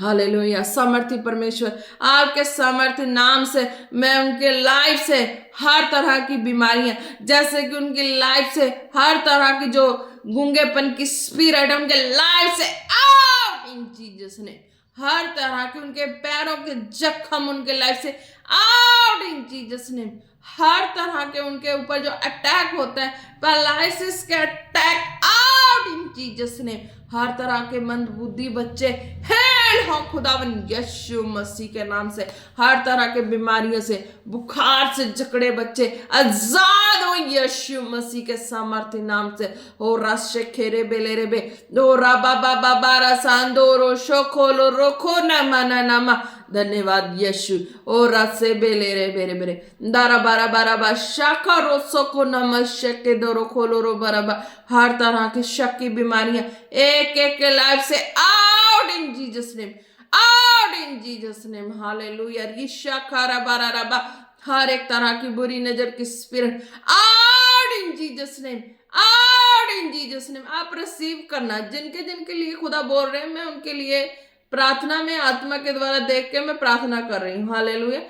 हालेलुया। सामर्थी परमेश्वर, आपके सामर्थ्य नाम से मैं उनके लाइफ से हर तरह की बीमारियां, जैसे कि उनकी लाइफ से हर तरह की जो गूंगेपन की स्पिरिट है उनके लाइफ से आउट इन जीसस ने, हर तरह के उनके पैरों के जख्म उनके लाइफ से आउट इन जीसस ने, हर तरह के उनके ऊपर जो अटैक होता है, पैरालिसिस के अटैक आउट इन जीसस ने, हर तरह के मंदबुद्धि बच्चे हेल हो खुदावन यीशु मसीह के नाम से, हर तरह के बीमारियों से, बुखार से जकड़े बच्चे आजाद हो यीशु मसीह के सामर्थ्य नाम से। हो राशे खेरे बेले रे बे दो राबा बाबा बारा सांदोरो शोखोलो रोखो ना माना नामा। धन्यवाद यीशु। ओ रासे बेले रे बेरे बेरे दारा बारा बारा बा शाखा रो सोको नमस्ते के दोरो खोलो रो बराबा, हर तरह की शक की बीमारियां एक एक के लाइफ से out in Jesus name, out in Jesus name. Hallelujah. Risha खारा बारा रबा, हर एक तरह की बुरी नजर की spirit out in Jesus name, out in Jesus name. आप रिसीव करना, जिनके जिनके लिए खुदा बोल रहे हैं, मैं उनके लिए प्रार्थना में आत्मा के द्वारा देख के मैं प्रार्थना कर रही हूँ। हालेलुया।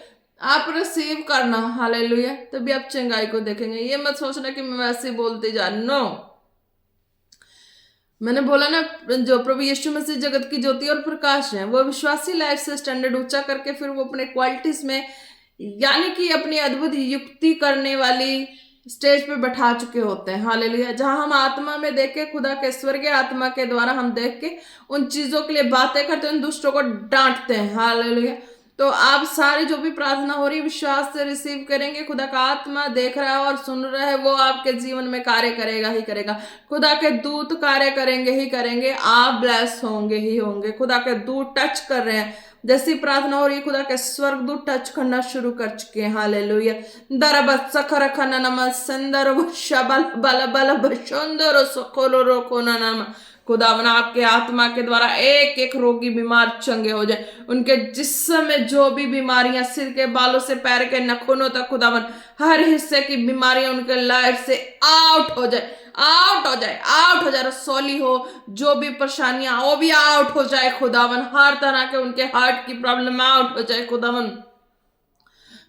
आप रिसीव करना। हालेलुया। तभी आप चंगाई को देखेंगे। ये मत सोचना कि मैं वैसे बोलते जा, नो, मैंने बोला ना, जो प्रभु यीशु मसीह जगत की ज्योति और प्रकाश है, वो विश्वासी लाइफ से स्टैंडर्ड ऊंचा करके फिर वो अपने क्वालिटीज में, यानी कि अपनी अद्भुत युक्ति करने वाली स्टेज पे बैठा चुके होते हैं। हालेलुया। जहां हम आत्मा में देख के, खुदा के स्वर्गीय आत्मा के द्वारा हम देख के उन चीजों के लिए बातें करते हैं, उन दुष्टों को डांटते हैं। हालेलुया। तो आप सारी जो भी प्रार्थना हो रही है विश्वास से रिसीव करेंगे। खुदा का आत्मा देख रहा है और सुन रहा है, वो आपके जीवन में कार्य करेगा ही करेगा। खुदा के दूत कार्य करेंगे ही करेंगे, आप ब्लेस होंगे ही होंगे। खुदा के दूत टच कर रहे हैं, जैसी प्रार्थना हो रही है खुदा के स्वर्गदूत टच करना शुरू कर चुके हैं। हालेलुया। दरबत सखर खना नम संदर बल बल बल बशंदर सकोलो रोको नम। खुदावन आपके आत्मा के द्वारा एक एक रोगी बीमार चंगे हो जाए, उनके जिस्म में जो भी बीमारियां, सिर के बालों से पैर के नखूनों तक, खुदावन हर हिस्से की बीमारियां उनके लाइफ से आउट हो जाए, आउट हो जाए, आउट हो जाए। रसोली हो, जो भी परेशानियां वो भी आउट हो जाए खुदावन। हर तरह के उनके हार्ट की प्रॉब्लम आउट हो जाए खुदावन।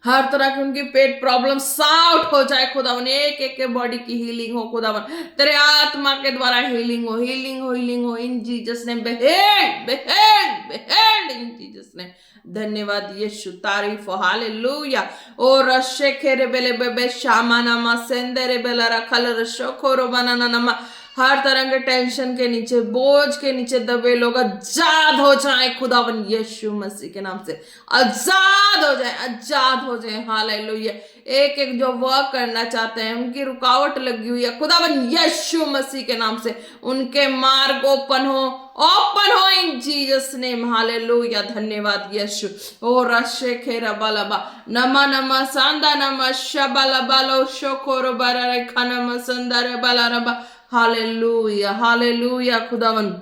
हर तरह की उनकी पेट प्रॉब्लम आउट हो जाए खुदावन। एक एक के बॉडी की हीलिंग हो खुदावन, तेरे आत्मा के द्वारा हीलिंग हो, हीलिंग हो, हीलिंग हो in Jesus name. Behead behead behead in Jesus name. धन्यवाद यीशु, तारीफ हो। हालेलुया। ओ रशे खेरे बेले बेबे शामाना मा सेंदरे बेला रखल रशो खोरो बनाना नमा। हर तरह के टेंशन के नीचे, बोझ के नीचे दबे लोग आजाद हो जाए खुदावन यीशु मसीह के नाम से। आजाद हो जाए, आजाद हो जाए। हालेलुया। एक एक जो वर्क करना चाहते हैं, उनकी रुकावट लगी हुई है, खुदावन यीशु मसीह के नाम से उनके मार्ग ओपन हो, ओपन हो इन जीसस नेम। हालेलुया। धन्यवाद यीशु। ओ रशे खेरा बालाबा नमा नमा सांदा नमा शबाला बालो शोकोरो बारा खाना मसंदर बालारबा। Hallelujah, hallelujah. खुदावन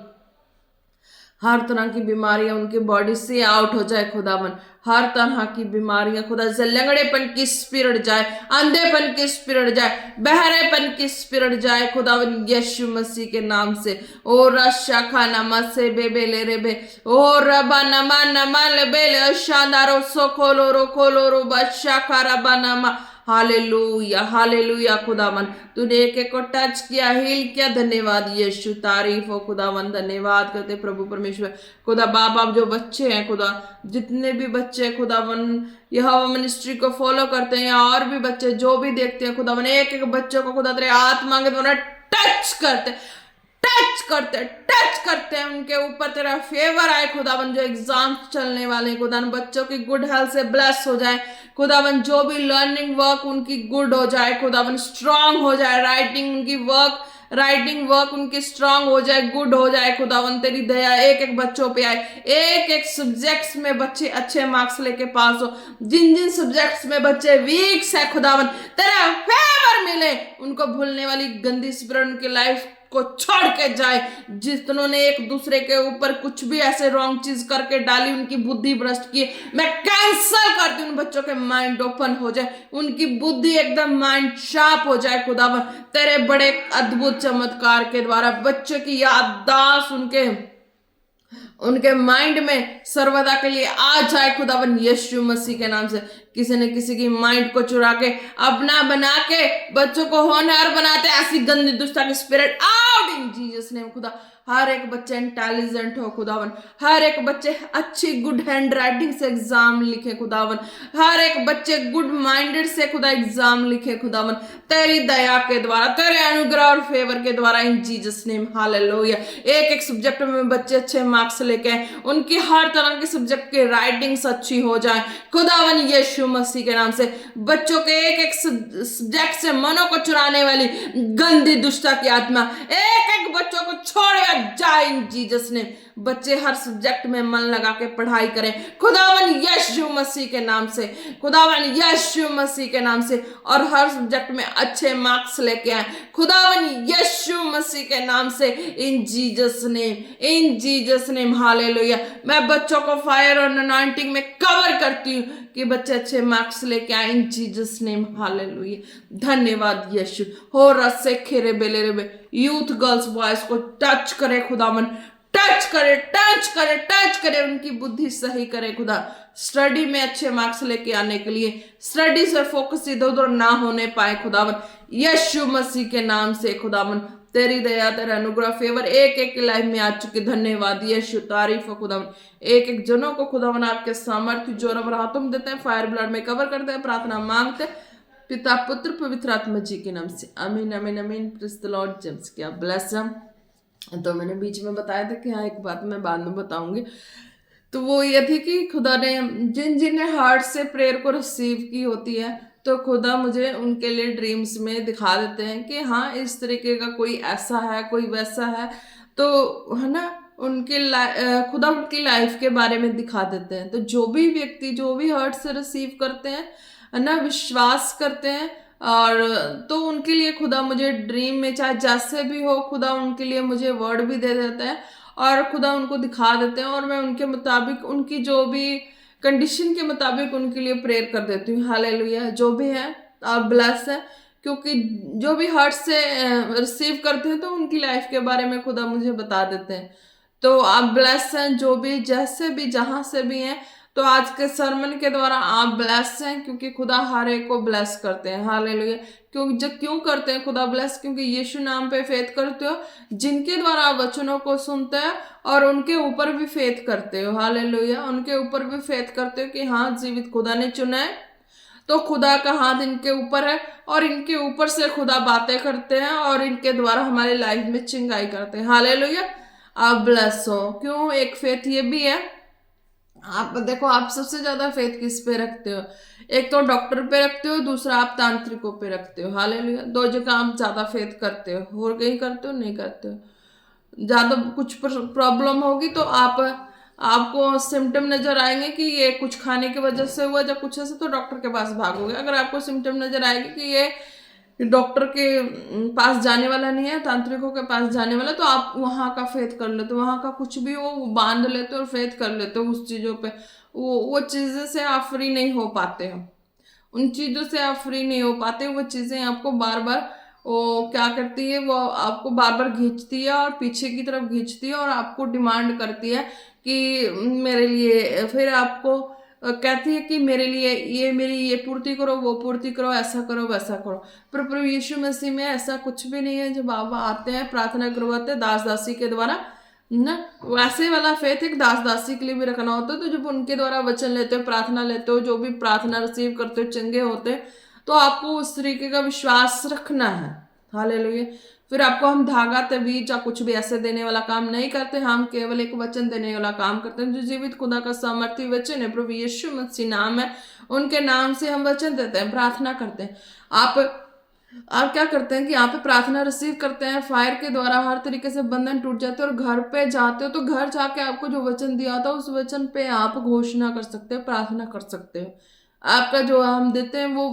हर तरह की बीमारियां उनकी बॉडी से आउट हो जाए खुदावन। हर तरह की बीमारियां खुदा से, लंगड़ेपन की स्पिरिट जाए, अंधेपन की स्पिरिट जाए, बहरेपन की स्पिरिट जाए खुदावन यीशु मसीह के नाम से। ओ रशा खाना मसे बेबे ले रे बे, ओ रबा नमा नमा ले बेले शानदारो सोकोलो रो कोलो रो बशा खराबा नमा। Hallelujah, hallelujah. खुदावन तूने एक एक को टच किया, हील किया। धन्यवाद यीशु, तारीफ हो खुदावन। धन्यवाद करते प्रभु परमेश्वर। खुदा बाप आप जो बच्चे हैं, खुदा जितने भी बच्चे खुदावन यह मिनिस्ट्री को फॉलो करते हैं, या और भी बच्चे जो भी देखते हैं खुदावन, एक एक बच्चों को खुदा तेरे आत्मा के द्वारा टच करते, टच करते, टच करते हैं। उनके ऊपर तेरा फेवर आए खुदावन। जो एग्जाम चलने वाले हैं खुदावन, बच्चों की गुड हेल्थ से ब्लेस हो जाए खुदावन। जो भी लर्निंग वर्क उनकी गुड हो जाए खुदावन, स्ट्रांग हो जाए। राइटिंग उनकी वर्क, राइटिंग वर्क उनकी स्ट्रांग हो जाए, गुड हो जाए खुदावन। तेरी दया एक एक बच्चों पे आए, एक एक सब्जेक्ट्स में बच्चे अच्छे मार्क्स लेके पास हो। जिन जिन सब्जेक्ट्स में बच्चे वीक्स है खुदावन, तेरा फेवर मिले। उनको भूलने वाली गंदी स्पिरिट उनकी लाइफ को छोड़ के जाए। जितनों ने एक दूसरे के ऊपर कुछ भी ऐसे रॉन्ग चीज करके डाली, उनकी बुद्धि भ्रष्ट की, मैं कैंसल करती हूँ। उन बच्चों के माइंड ओपन हो जाए, उनकी बुद्धि एकदम माइंड शार्प हो जाए खुदावन। तेरे बड़े अद्भुत चमत्कार के द्वारा बच्चों की याददाश्त उनके माइंड में सर्वदा के लिए आ जाए खुदावन यीशु मसीह के नाम से। किसी ने किसी की माइंड को चुरा के अपना बना के बच्चों को होनहार बनाते, ऐसी गंदी दुष्टता की spirit out in Jesus name. खुदा हर एक बच्चे इंटेलिजेंट हो खुदावन, हर एक बच्चे अच्छी गुड हैंड राइटिंग से एग्जाम लिखे खुदावन, हर एक बच्चे गुड माइंडेड से खुदा एग्जाम लिखे खुदावन। तेरी दया के द्वारा, तेरे अनुग्रह और फेवर के द्वारा इन जीसस नेम। हालेलुया। एक एक सब्जेक्ट में बच्चे अच्छे मार्क्स लेके आए, उनकी हर तरह के सब्जेक्ट की राइटिंग्स अच्छी हो जाए खुदावन यीशु मसीह के नाम से। बच्चों के एक एक सब्जेक्ट से मनों को चुराने वाली गंदी दुष्टता की आत्मा एक एक बच्चों को छोड़ जाए इन जीसस ने। बच्चे हर सब्जेक्ट में मन लगा के पढ़ाई करें खुदावन यीशु मसीह के नाम से, खुदावन यीशु मसीह के नाम से, और हर सब्जेक्ट में अच्छे मार्क्स लेके आए खुदावन यीशु मसीह के नाम से इन जीसस नेम, इन जीसस नेम। हालेलुया। मैं बच्चों को फायर और अनॉइंटिंग में कवर करती हूँ कि बच्चे अच्छे मार्क्स लेके आए इन जीसस नेम। हालेलुया। धन्यवाद यीशु। हो रसे खेरे बेले रे, यूथ गर्ल्स बॉयज को टच करे खुदावन, टच करे, टच करे, टच करे। उनकी बुद्धि सही करे खुदा, स्टडी में अच्छे मार्क्स लेके आने के लिए, स्टडी से फोकस इधर उधर ना होने पाए खुदावन यीशु मसीह के नाम से खुदावन। तेरी दया तेरा अनुग्रह फेवर एक एक की लाइफ में आ चुकी। धन्यवाद यीशु, तारीफ है खुदा। एक एक जनों को खुदावन आपके सामर्थ्य जोर और हाथों में देते हैं, फायर ब्लड में कवर करते हैं, प्रार्थना मांगते हैं पिता पुत्र पवित्र आत्मा जी के नाम से, आमीन आमीन आमीन। Praise the Lord. जेम्स क्या ब्लेस हम। तो मैंने बीच में बताया था कि हाँ एक बात मैं बाद में बताऊंगी, तो वो ये थी कि खुदा ने जिन जिन ने हार्ट से प्रेयर को रिसीव की होती है, तो खुदा मुझे उनके लिए ड्रीम्स में दिखा देते हैं कि हाँ इस तरीके का कोई ऐसा है, कोई वैसा है, तो है ना उनके खुदा उनकी लाइफ के बारे में दिखा देते हैं। तो जो भी व्यक्ति जो भी हार्ट से रिसीव करते हैं, है ना, विश्वास करते हैं, और तो उनके लिए खुदा मुझे ड्रीम में चाहे जैसे भी हो, खुदा उनके लिए मुझे वर्ड भी दे देता है और खुदा उनको दिखा देते हैं, और मैं उनके मुताबिक उनकी जो भी कंडीशन के मुताबिक उनके लिए प्रेयर कर देती हूँ। हालेलुया। जो भी है आप ब्लेस है, क्योंकि जो भी हार्ट से रिसीव करते हैं तो उनकी लाइफ के बारे में खुदा मुझे बता देते हैं। तो आप ब्लेस हैं, जो भी जैसे भी जहाँ से भी हैं, तो आज के सरमन के द्वारा आप ब्लेस हैं, क्योंकि खुदा हर एक को ब्लेस करते हैं। हालेलुया। क्यों करते हैं खुदा ब्लेस? क्योंकि यीशु नाम पे फेथ करते हो, जिनके द्वारा आप वचनों को सुनते हैं और उनके ऊपर भी फेथ करते हो। हालेलुया। उनके ऊपर भी फेथ करते हो कि हाँ जीवित खुदा ने चुना है, तो खुदा का हाथ इनके ऊपर है और इनके ऊपर से खुदा बातें करते हैं और इनके द्वारा हमारी लाइफ में चिंगाई करते हैं। हालेलुया। आप ब्लेस हो। क्यों? एक फेथ ये भी है, आप देखो आप सबसे ज्यादा फेथ किस पे रखते हो? एक तो डॉक्टर पे रखते हो, दूसरा आप तांत्रिकों पे रखते हो। हालेलुया। दो जगह आप ज्यादा फेथ करते हो, और कहीं करते हो नहीं करते हो। ज्यादा कुछ प्रॉब्लम होगी तो आपको सिम्टम नजर आएंगे कि ये कुछ खाने की वजह से हुआ, जब कुछ ऐसे तो डॉक्टर के पास भागोगे। अगर आपको सिम्टम नजर आएगी कि ये डॉक्टर के पास जाने वाला नहीं है, तांत्रिकों के पास जाने वाला, तो आप वहां का फेथ कर लेते हो, वहां का कुछ भी हो वो बांध लेते हो और फेथ कर लेते हो उस चीजों पे। वो चीजें से आप फ्री नहीं हो पाते हो, उन चीजों से आप फ्री नहीं हो पाते। वो चीजें आपको बार बार वो क्या करती है, वो आपको बार बार खींचती है और पीछे की तरफ खींचती है और आपको डिमांड करती है कि मेरे लिए, फिर आपको कहती है कि मेरे लिए ये मेरी ये पूर्ति करो, वो पूर्ति करो, ऐसा करो वैसा करो। पर प्रभु यीशु मसीह में ऐसा कुछ भी नहीं है। जब आप आते हैं प्रार्थना करवाते हैं दास दासी के द्वारा ना, वैसे वाला फेथ एक दास दासी के लिए भी रखना होता है। तो जब उनके द्वारा वचन लेते हो, प्रार्थना लेते हो, जो भी प्रार्थना रिसीव करते हो, चंगे होते हैं, तो आपको उस तरीके का विश्वास रखना है। हालेलुया। फिर आपको हम धागा तवीज या कुछ भी ऐसे देने वाला काम नहीं करते, हम केवल एक वचन देने वाला काम करते हैं, जो जीवित खुदा का सामर्थ्य वचन है, प्रभु यीशु मसीह नाम है, उनके नाम से हम वचन देते हैं, प्रार्थना करते हैं। आप क्या करते हैं कि यहाँ पे प्रार्थना रिसीव करते हैं, फायर के द्वारा हर तरीके से बंधन टूट जाते हैं, और घर पे जाते हो तो घर जाके आपको जो वचन दिया था उस वचन पे आप घोषणा कर सकते हो, प्रार्थना कर सकते हो। आपका जो हम देते हैं वो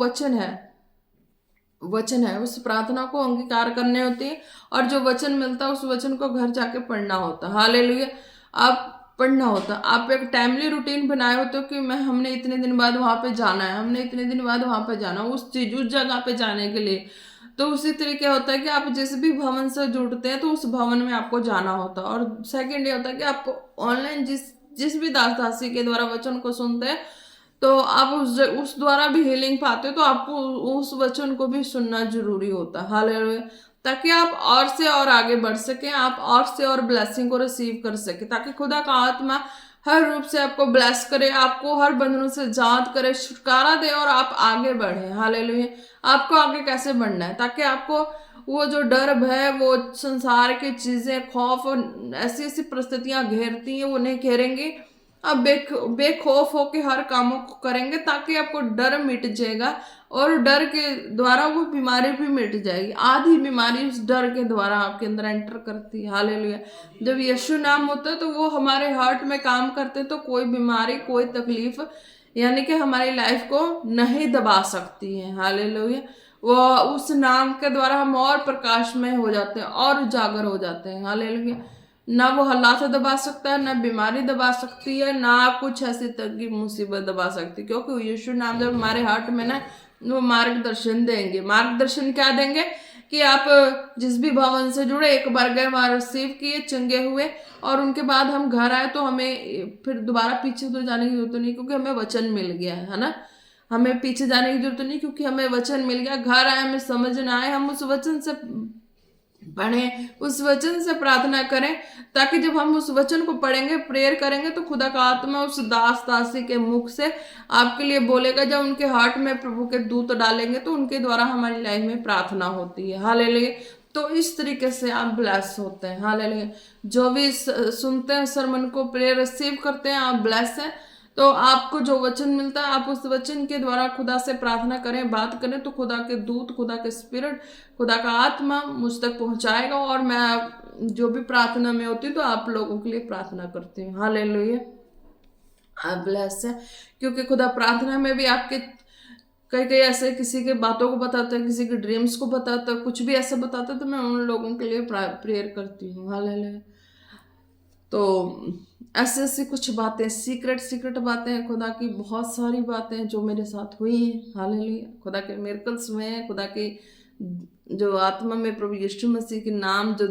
वचन है, उस प्रार्थना को अंगीकार करने होती है, और जो वचन मिलता है उस वचन को घर जाके पढ़ना होता है। हालेलुया। आप पढ़ना होता, आप एक टाइमली रूटीन बनाए होते हो कि हमने इतने दिन बाद वहां पे जाना है, हमने इतने दिन बाद वहां पे जाना है, उस जगह पे जाने के लिए। तो उसी तरीके होता है कि आप जिस भी भवन से जुड़ते हैं तो उस भवन में आपको जाना होता है। और सेकंड ये होता है कि आप ऑनलाइन जिस भी दास दासी के द्वारा वचन को सुनते हैं, तो आप उस द्वारा भी हीलिंग पाते हो, तो आपको उस वचन को भी सुनना जरूरी होता है। हालेलुया। ताकि आप और से और आगे बढ़ सके, आप और से और ब्लेसिंग को रिसीव कर सके, ताकि खुदा का आत्मा हर रूप से आपको ब्लेस करे, आपको हर बंधनों से आजाद करे, छुटकारा दे और आप आगे बढ़े। हालेलुया। आपको आगे कैसे बढ़ना है? ताकि आपको वो जो डर भय, वो संसार की चीजें, खौफ और ऐसी ऐसी परिस्थितियां घेरती हैं, वो नहीं घेरेंगी। आप बेखौफ होके हर कामों को करेंगे, ताकि आपको डर मिट जाएगा, और डर के द्वारा वो बीमारी भी मिट जाएगी। आधी बीमारी उस डर के द्वारा आपके अंदर एंटर करती है। हालेलुया। जब यीशु नाम होता है तो वो हमारे हार्ट में काम करते, तो कोई बीमारी, कोई तकलीफ यानी कि हमारी लाइफ को नहीं दबा सकती है। हालेलुया। वो उस नाम के द्वारा हम और प्रकाशमय हो जाते हैं और उजागर हो जाते हैं। हालेलुया। ना वो हालात दबा सकता है, ना बीमारी दबा सकती है, ना कुछ ऐसी तरह की मुसीबत दबा सकती, क्योंकि यीशु नाम जब हमारे हार्ट में ना, वो मार्गदर्शन देंगे। मार्गदर्शन क्या देंगे कि आप जिस भी भवन से जुड़े, एक बार गए वहां रिसीव किए, चंगे हुए, और उनके बाद हम घर आए तो हमें फिर दोबारा पीछे तो जाने की जरूरत नहीं, क्योंकि हमें वचन मिल गया है ना। हमें पीछे जाने की जरूरत नहीं, क्योंकि हमें वचन मिल गया। घर आए, हमें समझ ना आए, हम उस वचन से पढ़ें, उस वचन से प्रार्थना करें, ताकि जब हम उस वचन को पढ़ेंगे, प्रेयर करेंगे, तो खुदा का आत्मा उस दास दासी के मुख से आपके लिए बोलेगा। जब उनके हार्ट में प्रभु के दूत डालेंगे तो उनके द्वारा हमारी लाइफ में प्रार्थना होती है। हालेलुया। तो इस तरीके से आप ब्लेस होते हैं। हालेलुया। जो भी सुनते हैं सरमन को, प्रेयर रिसीव करते हैं, आप ब्लेस हैं। तो आपको जो वचन मिलता है, आप उस वचन के द्वारा खुदा से प्रार्थना करें, बात करें, तो खुदा के दूत, खुदा के स्पिरिट, खुदा का आत्मा मुझ तक पहुंचाएगा। और मैं जो भी प्रार्थना में होती हूँ तो आप लोगों के लिए प्रार्थना करती हूँ। हालेलुया। आप ब्लेस है, क्योंकि खुदा प्रार्थना में भी आपके कई कई ऐसे किसी के बातों को बताता है, किसी के ड्रीम्स को बताता है, कुछ भी ऐसा बताता है, तो मैं उन लोगों के लिए प्रेयर करती हूँ। हालेलुया। तो ऐसे ऐसी कुछ बातें, सीक्रेट सीक्रेट बातें हैं खुदा की, बहुत सारी बातें हैं जो मेरे साथ हुई हैं। हालेलुया। खुदा के मिरेकल्स हुए हैं, खुदा की जो आत्मा में प्रभु यीशु मसीह के नाम, जो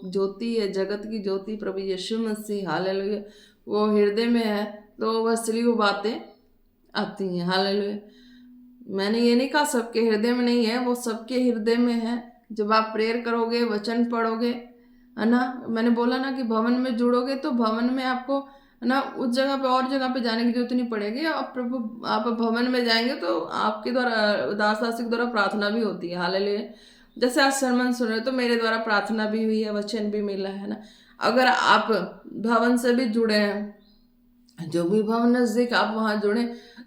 ज्योति है, जगत की ज्योति प्रभु यीशु मसीह, हालेलुया, वो हृदय में है, तो वह असली वो बातें आती हैं। हालेलुया। मैंने ये नहीं कहा सबके हृदय में नहीं है, वो सबके हृदय में है। जब आप प्रेयर करोगे, वचन पढ़ोगे, है ना, मैंने बोला ना कि भवन में जुड़ोगे, तो भवन में आपको, है ना, उस जगह पे और जगह पे जाने की जरूरत नहीं पड़ेगी। आप प्रभु, आप भवन में जाएंगे तो आपके द्वारा, दास दासी के द्वारा प्रार्थना भी होती है। हालेलुया। जैसे आज सरमन सुन रहे हो, तो मेरे द्वारा प्रार्थना भी हुई है, वचन भी मिला है ना। अगर आप भवन से भी जुड़े हैं, जो भी भवन नजदीक आप वहां जुड़े,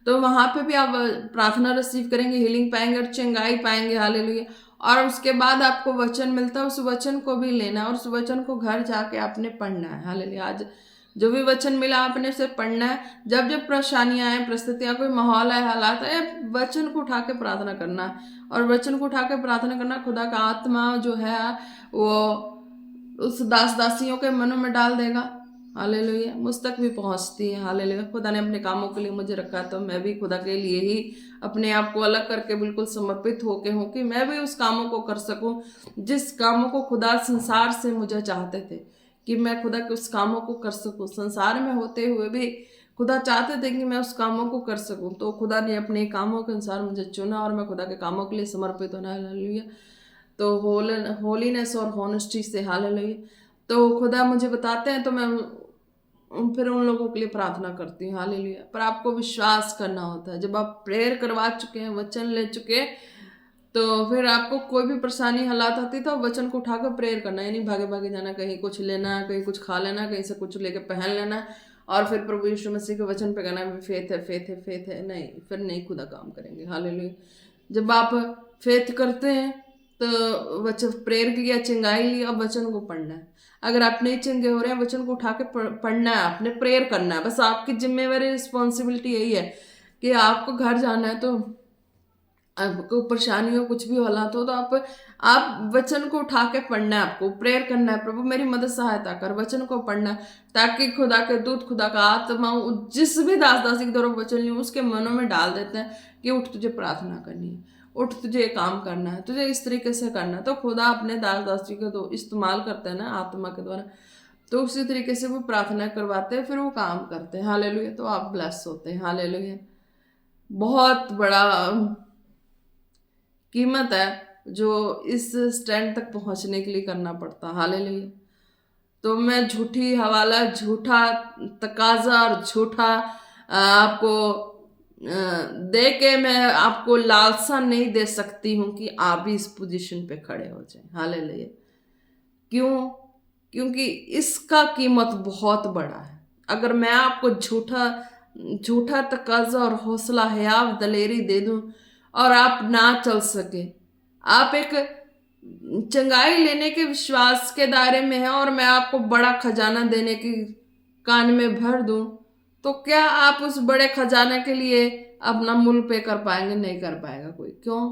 तो वहां पे भी आप प्रार्थना रिसीव करेंगे, हीलिंग पाएंगे और चंगाई पाएंगे। हालेलुया। और उसके बाद आपको वचन मिलता है, उस वचन को भी लेना है और उस वचन को घर जाके आपने पढ़ना है। हालेलुया। आज जो भी वचन मिला आपने उसे पढ़ना है। जब जब परेशानियां आए, परिस्थितियां, कोई माहौल है, हालात है, वचन को उठा के प्रार्थना करना है। और वचन को उठा के प्रार्थना करना, खुदा का आत्मा जो है वो उस दास दासियों के मनों में डाल देगा। हालेलुया। मुझ तक भी पहुंचती है। हालेलुया। खुदा ने अपने कामों के लिए मुझे रखा, तो मैं भी खुदा के लिए ही अपने आप को अलग करके बिल्कुल समर्पित होके हूँ, कि मैं भी उस कामों को कर सकूं जिस कामों को खुदा संसार से मुझे चाहते थे कि मैं खुदा के उस कामों को कर सकूं। संसार में होते हुए भी खुदा चाहते थे कि मैं उस कामों को कर सकूं, तो खुदा ने अपने कामों के अनुसार मुझे चुना और मैं खुदा के कामों के लिए समर्पित होना। हालेलुया। तो होलीनेस और हॉनेस्टी से, हालेलुया, तो खुदा मुझे बताते हैं, तो मैं फिर उन लोगों के लिए प्रार्थना करती हूँ। हालेलुया। पर आपको विश्वास करना होता है। जब आप प्रेयर करवा चुके हैं, वचन ले चुके, तो फिर आपको कोई भी परेशानी हालात आती, तो वचन को उठाकर प्रेयर करना, यानी भागे भागे जाना, कहीं कुछ लेना, कहीं कुछ खा लेना, कहीं से कुछ लेके पहन लेना, और फिर प्रभु यीशु मसीह के वचन पे कहना फेथ है, फेथ है, फेथ है। नहीं, फिर नहीं खुदा काम करेंगे। हालेलुया। जब आप फेथ करते हैं, तो वचन, प्रेयर किया, चिंगाई लिया, अब वचन को पढ़ना है। अगर आप नहीं चंगे हो रहे हैं, वचन को उठा के पढ़ना है, आपने प्रेयर करना है। बस आपकी जिम्मेवारी, रिस्पॉन्सिबिलिटी यही है कि आपको घर जाना है, तो आपको परेशानी हो, कुछ भी हालात हो, तो आप वचन को उठा के पढ़ना है, आपको प्रेयर करना है, प्रभु मेरी मदद सहायता कर, वचन को पढ़ना है, ताकि खुदा के दूत, खुदा का आत्मा जिस भी दास दासी की तरफ वचन लियो उसके मनों में डाल देते हैं कि उठ, तुझे प्रार्थना करनी है, उठ, तुझे काम करना है, तुझे इस तरीके से करना है। तो खुदा अपने दास दासी को तो इस्तेमाल करते हैं ना आत्मा के द्वारा, तो उसी तरीके से वो प्रार्थना करवाते हैं, फिर वो काम करते हैं। हालेलुया। तो आप ब्लेस होते हैं। हालेलुया। बहुत बड़ा कीमत है जो इस स्टैंड तक पहुंचने के लिए करना पड़ता। हालेलुया। तो मैं झूठी हवाला, झूठा तकाजा और झूठा आपको दे के मैं आपको लालसा नहीं दे सकती हूँ कि आप भी इस पोजीशन पे खड़े हो जाएं। हालेलुया। क्यों? क्योंकि इसका कीमत बहुत बड़ा है। अगर मैं आपको झूठा झूठा तकाजा और हौसला हयाव दलेरी दे दूं और आप ना चल सके, आप एक चंगाई लेने के विश्वास के दायरे में है और मैं आपको बड़ा खजाना देने की कान में भर दूं, तो क्या आप उस बड़े खजाने के लिए अपना मूल पे कर पाएंगे? नहीं कर पाएगा कोई। क्यों?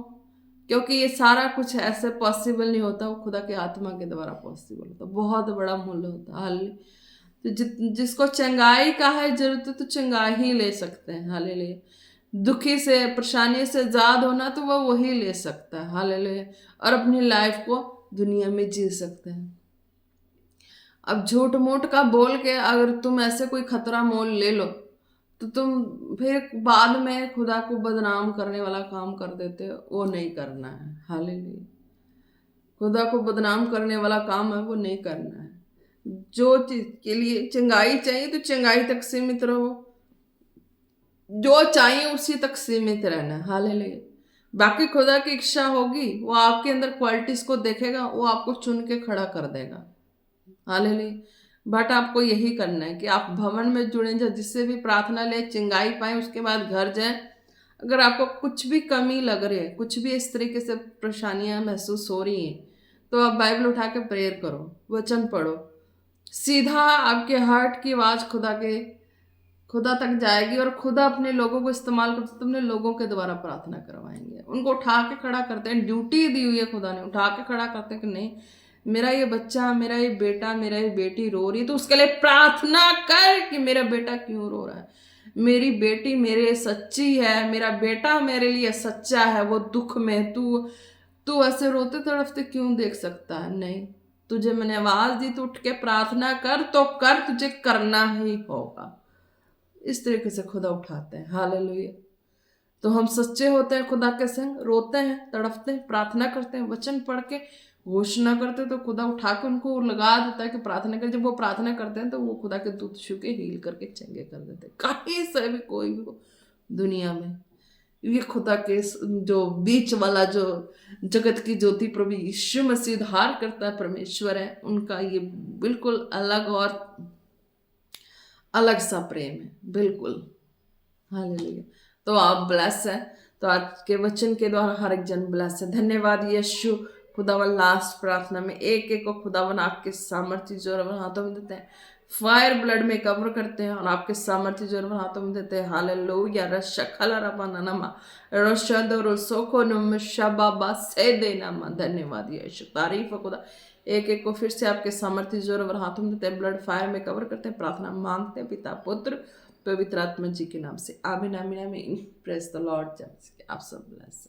क्योंकि ये सारा कुछ ऐसे पॉसिबल नहीं होता, वो खुदा के आत्मा के द्वारा पॉसिबल होता। बहुत बड़ा मूल्य होता है। हाल तो जिसको चंगाई का है जरूरत, तो चंगाई ही ले सकते हैं। हालेलुया। दुखी से, परेशानी से आजाद होना, तो वह वही ले सकता है। हालेलुया। और अपनी लाइफ को दुनिया में जी सकते हैं। अब झूठ मूठ का बोल के अगर तुम ऐसे कोई खतरा मोल ले लो, तो तुम फिर बाद में खुदा को बदनाम करने वाला काम कर देते हो। वो नहीं करना है। हालेलुया। खुदा को बदनाम करने वाला काम है वो नहीं करना है। जो चीज के लिए चंगाई चाहिए तो चंगाई तक सीमित रहो, जो चाहिए उसी तक सीमित रहना है। हालेलुया। बाकी खुदा की इच्छा होगी, वो आपके अंदर क्वालिटीज को देखेगा, वो आपको चुन के खड़ा कर देगा। हालेलुया। बट आपको यही करना है कि आप भवन में जुड़े, जाए, जिससे भी प्रार्थना ले, चिंगाई पाए, उसके बाद घर जाए। अगर आपको कुछ भी कमी लग रही है, कुछ भी इस तरीके से परेशानियां महसूस हो रही हैं, तो आप बाइबल उठा के प्रेयर करो, वचन पढ़ो। सीधा आपके हार्ट की आवाज खुदा तक जाएगी और खुदा अपने लोगों को इस्तेमाल करते, अपने लोगों के द्वारा प्रार्थना करवाएंगे। उनको उठा के खड़ा करते हैं, ड्यूटी दी हुई है खुदा ने, उठा के खड़ा करते हैं कि नहीं, मेरा ये बच्चा, मेरा ये बेटा, मेरा ये बेटी रो रही है, तो उसके लिए प्रार्थना कर कि मेरा बेटा क्यों रो रहा है, मेरी बेटी मेरे लिए सच्ची है, मेरा बेटा मेरे लिए सच्चा है, वो दुख में तू ऐसे रोते तड़पते क्यों देख सकता है? नहीं, तुझे मैंने आवाज दी, तू उठ के प्रार्थना कर तो कर, तुझे करना ही होगा। इस तरीके से खुदा उठाते हैं। हालेलुया। तो हम सच्चे होते हैं खुदा के संग, रोते हैं, तड़पते हैं, प्रार्थना करते हैं, वचन पढ़ के घोषणा करते हैं, तो खुदा उठा के उनको लगा देता है कि प्रार्थना कर। जब वो प्रार्थना करते हैं तो वो खुदा के दूत छू के हील करके चंगे कर देते हैं, कहीं से भी कोई भी हो दुनिया में। ये खुदा के जो बीच वाला, जो जगत की ज्योति प्रभु यीशु मसीह धार करता है, परमेश्वर है, उनका ये बिल्कुल अलग और अलग सा प्रेम है, बिल्कुल। हालेलुया। तो आप ब्लेस है, तो आज के वचन के द्वारा हर एक जन ब्लेस है। धन्यवाद यीशु। खुदावन लास्ट प्रार्थना में एक एक को खुदावन आपके सामर्थ्य जोर हाथों में देते हैं, फायर ब्लड में कवर करते हैं और आपके सामर्थ्य जोर हाथों में देते हैं। हालेलुया। रशखला रबानामा रशदर सोको नम शबाबा से देना। धन्यवाद यीशु, तारीफ है खुदा। एक एक को फिर से आपके सामर्थ्य जोर और हाथों में देते हैं, ब्लड फायर में कवर करते हैं, प्रार्थना मांगते हैं पिता पुत्र पवित्र आत्मा जी के नाम से। आमीन आमीन आमीन। Praise the Lord. आप सब ब्लेस।